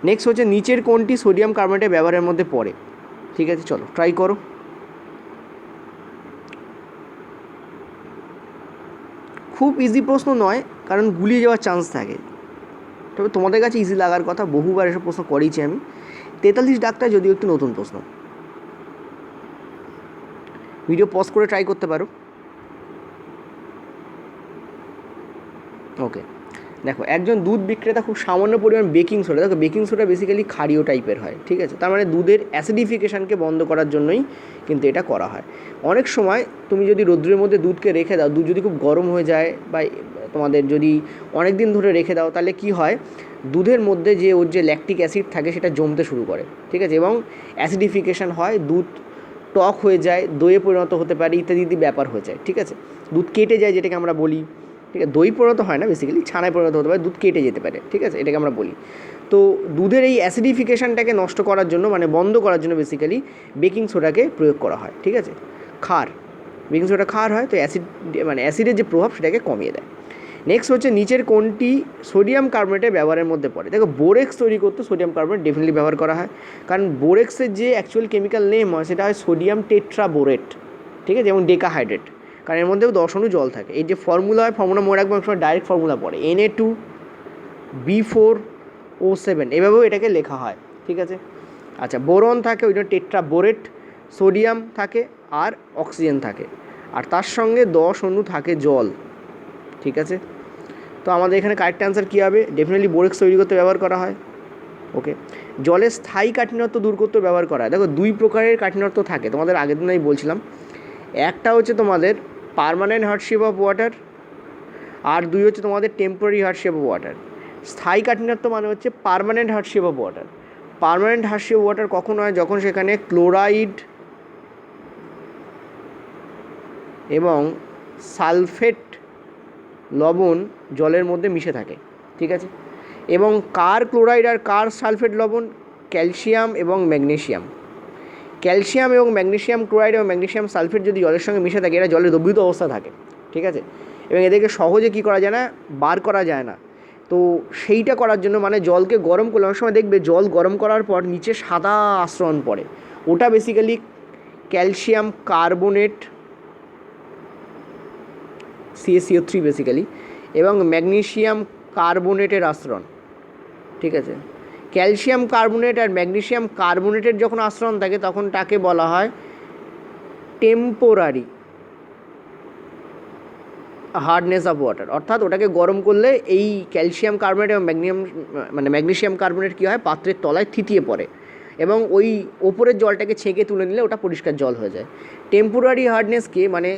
[SPEAKER 1] নেক্সট হচ্ছে নিচের কোনটি সোডিয়াম কার্বনেটের ব্যবহারের মধ্যে পড়ে? ঠিক আছে, চলো ট্রাই করো। খুব ইজি প্রশ্ন নয়, কারণ গুলিয়ে যাওয়ার চান্স থাকে, তবে তোমাদের কাছে ইজি লাগার কথা, বহুবার এসব প্রশ্ন করেছি আমি। 43 ডাক্তার যদিও একটু নতুন প্রশ্ন, ভিডিও পজ করে ট্রাই করতে পারো। ওকে, দেখো, একজন দুধ বিক্রেতা খুব সামান্য পরিমাণ বেকিং সোডা, দেখো বেকিং সোডা বেসিক্যালি ক্ষারীয় টাইপের হয়। ঠিক আছে, তার মানে দুধের অ্যাসিডিফিকেশানকে বন্ধ করার জন্যই কিন্তু এটা করা হয়। অনেক সময় তুমি যদি রৌদ্রের মধ্যে দুধকে রেখে দাও, দুধ যদি খুব গরম হয়ে যায় বা তোমাদের যদি অনেক দিন ধরে রেখে দাও, তাহলে কি হয়, দুধের মধ্যে যে ওর যে ল্যাকটিক অ্যাসিড থাকে সেটা জমতে শুরু করে। ঠিক আছে, এবং অ্যাসিডিফিকেশান হয়, দুধ টক হয়ে যায়, দইয়ে পরিণত হতে পারে, ইত্যাদি ইত্যাদি ব্যাপার হয়ে যায়। ঠিক আছে, দুধ কেটে যায়, যেটাকে আমরা বলি। ঠিক আছে, দই পরিণত হয় না, বেসিক্যালি ছানায় পরিণত হতে পারে, দুধ কেটে যেতে পারে। ঠিক আছে, এটাকে আমরা বলি। তো দুধের এই অ্যাসিডিফিকেশানটাকে নষ্ট করার জন্য, মানে বন্ধ করার জন্য বেসিক্যালি বেকিং সোডাকে প্রয়োগ করা হয়। ঠিক আছে, ক্ষার, বেকিং সোডা ক্ষার হয়, তো অ্যাসিড, মানে অ্যাসিডের যে প্রভাব সেটাকে কমিয়ে দেয়। নেক্সট হচ্ছে নিচের কোনটি সোডিয়াম কার্বনেটের ব্যবহারের মধ্যে পড়ে? দেখো বোরেক্স তৈরি করতে সোডিয়াম কার্বনেট ডেফিনেটলি ব্যবহার করা হয়, কারণ বোরেক্সের যে অ্যাকচুয়াল কেমিক্যাল নেম হয় সেটা হয় সোডিয়াম টেট্রাবোরেট, ঠিক আছে, এবং ডেকাহাইড্রেট, কারণ এর মধ্যেও 10 অণু জল থাকে। এই যে ফর্মুলা হয়, ফর্মুলা মনে রাখবো, সময় ডাইরেক্ট ফর্মুলা পড়ে Na2B4O7, এভাবেও এটাকে লেখা হয়, ঠিক আছে। আচ্ছা, বোরন থাকে, ওই জন্য টেট্রাবোরেট, সোডিয়াম থাকে আর অক্সিজেন থাকে, আর তার সঙ্গে 10 অণু থাকে জল, ঠিক আছে। তো আমাদের এখানে কারেক্ট অ্যান্সার কী হবে? ডেফিনেটলি বোরেক্স তৈরি করতে ব্যবহার করা হয়। ওকে, জলের স্থায়ী কাঠিন্যত্ব দূর করতে ব্যবহার করা হয়। দেখো 2 প্রকারের কাঠিন্যত্ব থাকে, তোমাদের আগের দিন আমি বলছিলাম। একটা হচ্ছে তোমাদের পার্মানেন্ট হার্ডশিপ অফ ওয়াটার, আর 2 হচ্ছে তোমাদের টেম্পোরারি হার্ডশিপ অফ ওয়াটার। স্থায়ী কাঠিন্যত্ব মানে হচ্ছে permanent hardship of water. Permanent hardship of water কখন হয়? যখন সেখানে ক্লোরাইড এবং সালফেট লবণ জলের মধ্যে মিশে থাকে, ঠিক আছে। এবং কার ক্লোরাইড আর কার সালফেট লবণ? ক্যালসিয়াম এবং ম্যাগনেসিয়াম। ক্যালসিয়াম এবং ম্যাগনেসিয়াম ক্লোরাইড এবং ম্যাগনেসিয়াম সালফেট যদি জলের সঙ্গে মিশে থাকে, এরা জলে দ্রবীভূত অবস্থা থাকে, ঠিক আছে। এবং এদেরকে সহজে কী করা যায় না? বার করা যায় না। তো সেইটা করার জন্য মানে জলকে গরম করলে, অনেক সময় দেখবে জল গরম করার পর নিচে সাদা আস্তরণ পড়ে, ওটা basically calcium carbonate, CaCO3 basically, এবং ম্যাগনেসিয়াম কার্বনেটের আস্তরণ, ঠিক আছে। ক্যালসিয়াম কার্বনেট আর ম্যাগনেসিয়াম কার্বনেটের যখন আস্তরণ থাকে তখন তাকে বলা হয় টেম্পোরারি হার্ডনেস অফ ওয়াটার, অর্থাৎ ওটাকে গরম করলে এই ক্যালসিয়াম কার্বনেট এবং ম্যাগনেসিয়াম কার্বনেট কী হয়? পাত্রের তলায় থিতিয়ে পড়ে এবং ওই ওপরের জলটাকে ছেঁকে তুলে নিলে ওটা পরিষ্কার জল হয়ে যায়। টেম্পোরারি হার্ডনেসকে মানে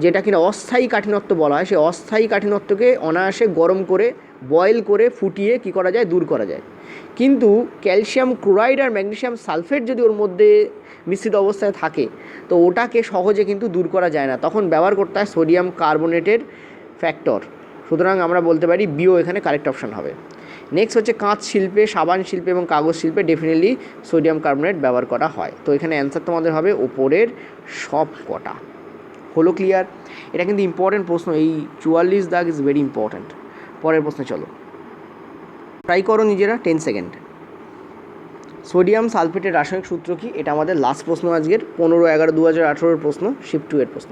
[SPEAKER 1] যেটা কিনা অস্থায়ী কাঠিন্যত্ব বলা হয়, সেই অস্থায়ী কাঠিন্যত্বকে অনায়াসে গরম করে বয়েল করে ফুটিয়ে কী করা যায়? দূর করা যায়। কিন্তু ক্যালসিয়াম ক্লোরাইড আর ম্যাগনেসিয়াম সালফেট যদি ওর মধ্যে মিশ্রিত অবস্থায় থাকে তো ওটাকে সহজে কিন্তু দূর করা যায় না, তখন ব্যবহার করতে হয় সোডিয়াম কার্বনেটের ফ্যাক্টর। সুতরাং আমরা বলতে পারি বিও এখানে কারেক্ট অপশান হবে। নেক্সট হচ্ছে কাঁচ শিল্পে, সাবান শিল্পে এবং কাগজ শিল্পে ডেফিনেটলি সোডিয়াম কার্বনেট ব্যবহার করা হয়। তো এখানে অ্যান্সার তোমাদের হবে ওপরের সব কটা। হলো ক্লিয়ার? এটা কিন্তু ইম্পর্টেন্ট প্রশ্ন, এই 44 দাগ ইজ ভেরি ইম্পর্ট্যান্ট। পরের প্রশ্নে চলো, ট্রাই করো নিজেরা, 10 সেকেন্ড। সোডিয়াম সালফেটের রাসায়নিক সূত্র কি? এটা আমাদের লাস্ট প্রশ্ন আজকের, 15/11/2018 প্রশ্ন, শিফট 2 এর প্রশ্ন।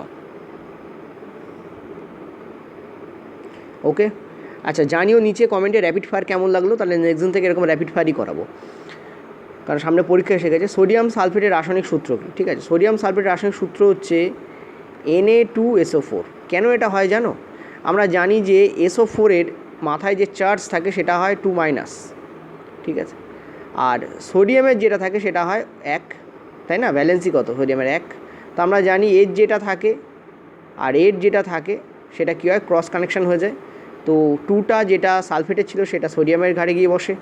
[SPEAKER 1] ওকে, আচ্ছা জানিও নিচে কমেন্টে র্যাপিড ফায়ার কেমন লাগলো, তাহলে নেক্সট দিন থেকে এরকম র্যাপিড ফায়ারই করাবো, কারণ সামনে পরীক্ষা এসে গেছে। সোডিয়াম সালফেটের রাসায়নিক সূত্র কি? ঠিক আছে, সোডিয়াম সালফেটের রাসায়নিক সূত্র হচ্ছে Na2SO4। কেন এটা হয় জানো? আমরা জানি যে SO4 এর মাথায় যে চার্জ থাকে সেটা হয় 2-, ঠিক আছে, আর সোডিয়ামের যেটা থাকে সেটা হয় 1, তাই না? ভ্যালেন্সি কত? সোডিয়ামের 1। তো আমরা জানি এর যেটা থাকে আর এর যেটা থাকে সেটা কী হয়? ক্রস কানেকশান হয়ে যায়। তো 2টা যেটা সালফেটের ছিল সেটা সোডিয়ামের ঘাড়ে গিয়ে বসে,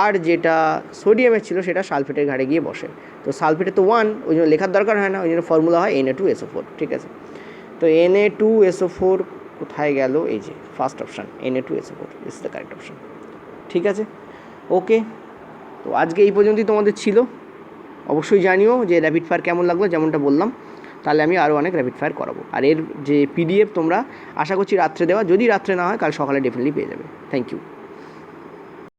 [SPEAKER 1] আর যেটা সোডিয়ামের ছিল সেটা সালফেটের ঘাড়ে গিয়ে বসে। তো সালফেটে তো 1, ওই জন্য লেখার দরকার হয় না, ওই জন্য ফর্মুলা হয় Na2SO4, ঠিক আছে। তো Na2SO4 কোথায় গেল? এই যে first option, Na2SO4 is the correct option, ঠিক আছে। ওকে, তো আজকে এই পর্যন্তই তোমাদের ছিল। অবশ্যই জানিও যে র্যাপিড ফায়ার কেমন লাগলো, যেমনটা বললাম, তাহলে আমি আরও অনেক র্যাপিড ফায়ার করাবো। আর এর যে PDF তোমরা আশা করছি রাত্রে দেওয়া, যদি রাত্রে না হয় কাল সকালে ডেফিনেটলি পেয়ে যাবে। Thank you.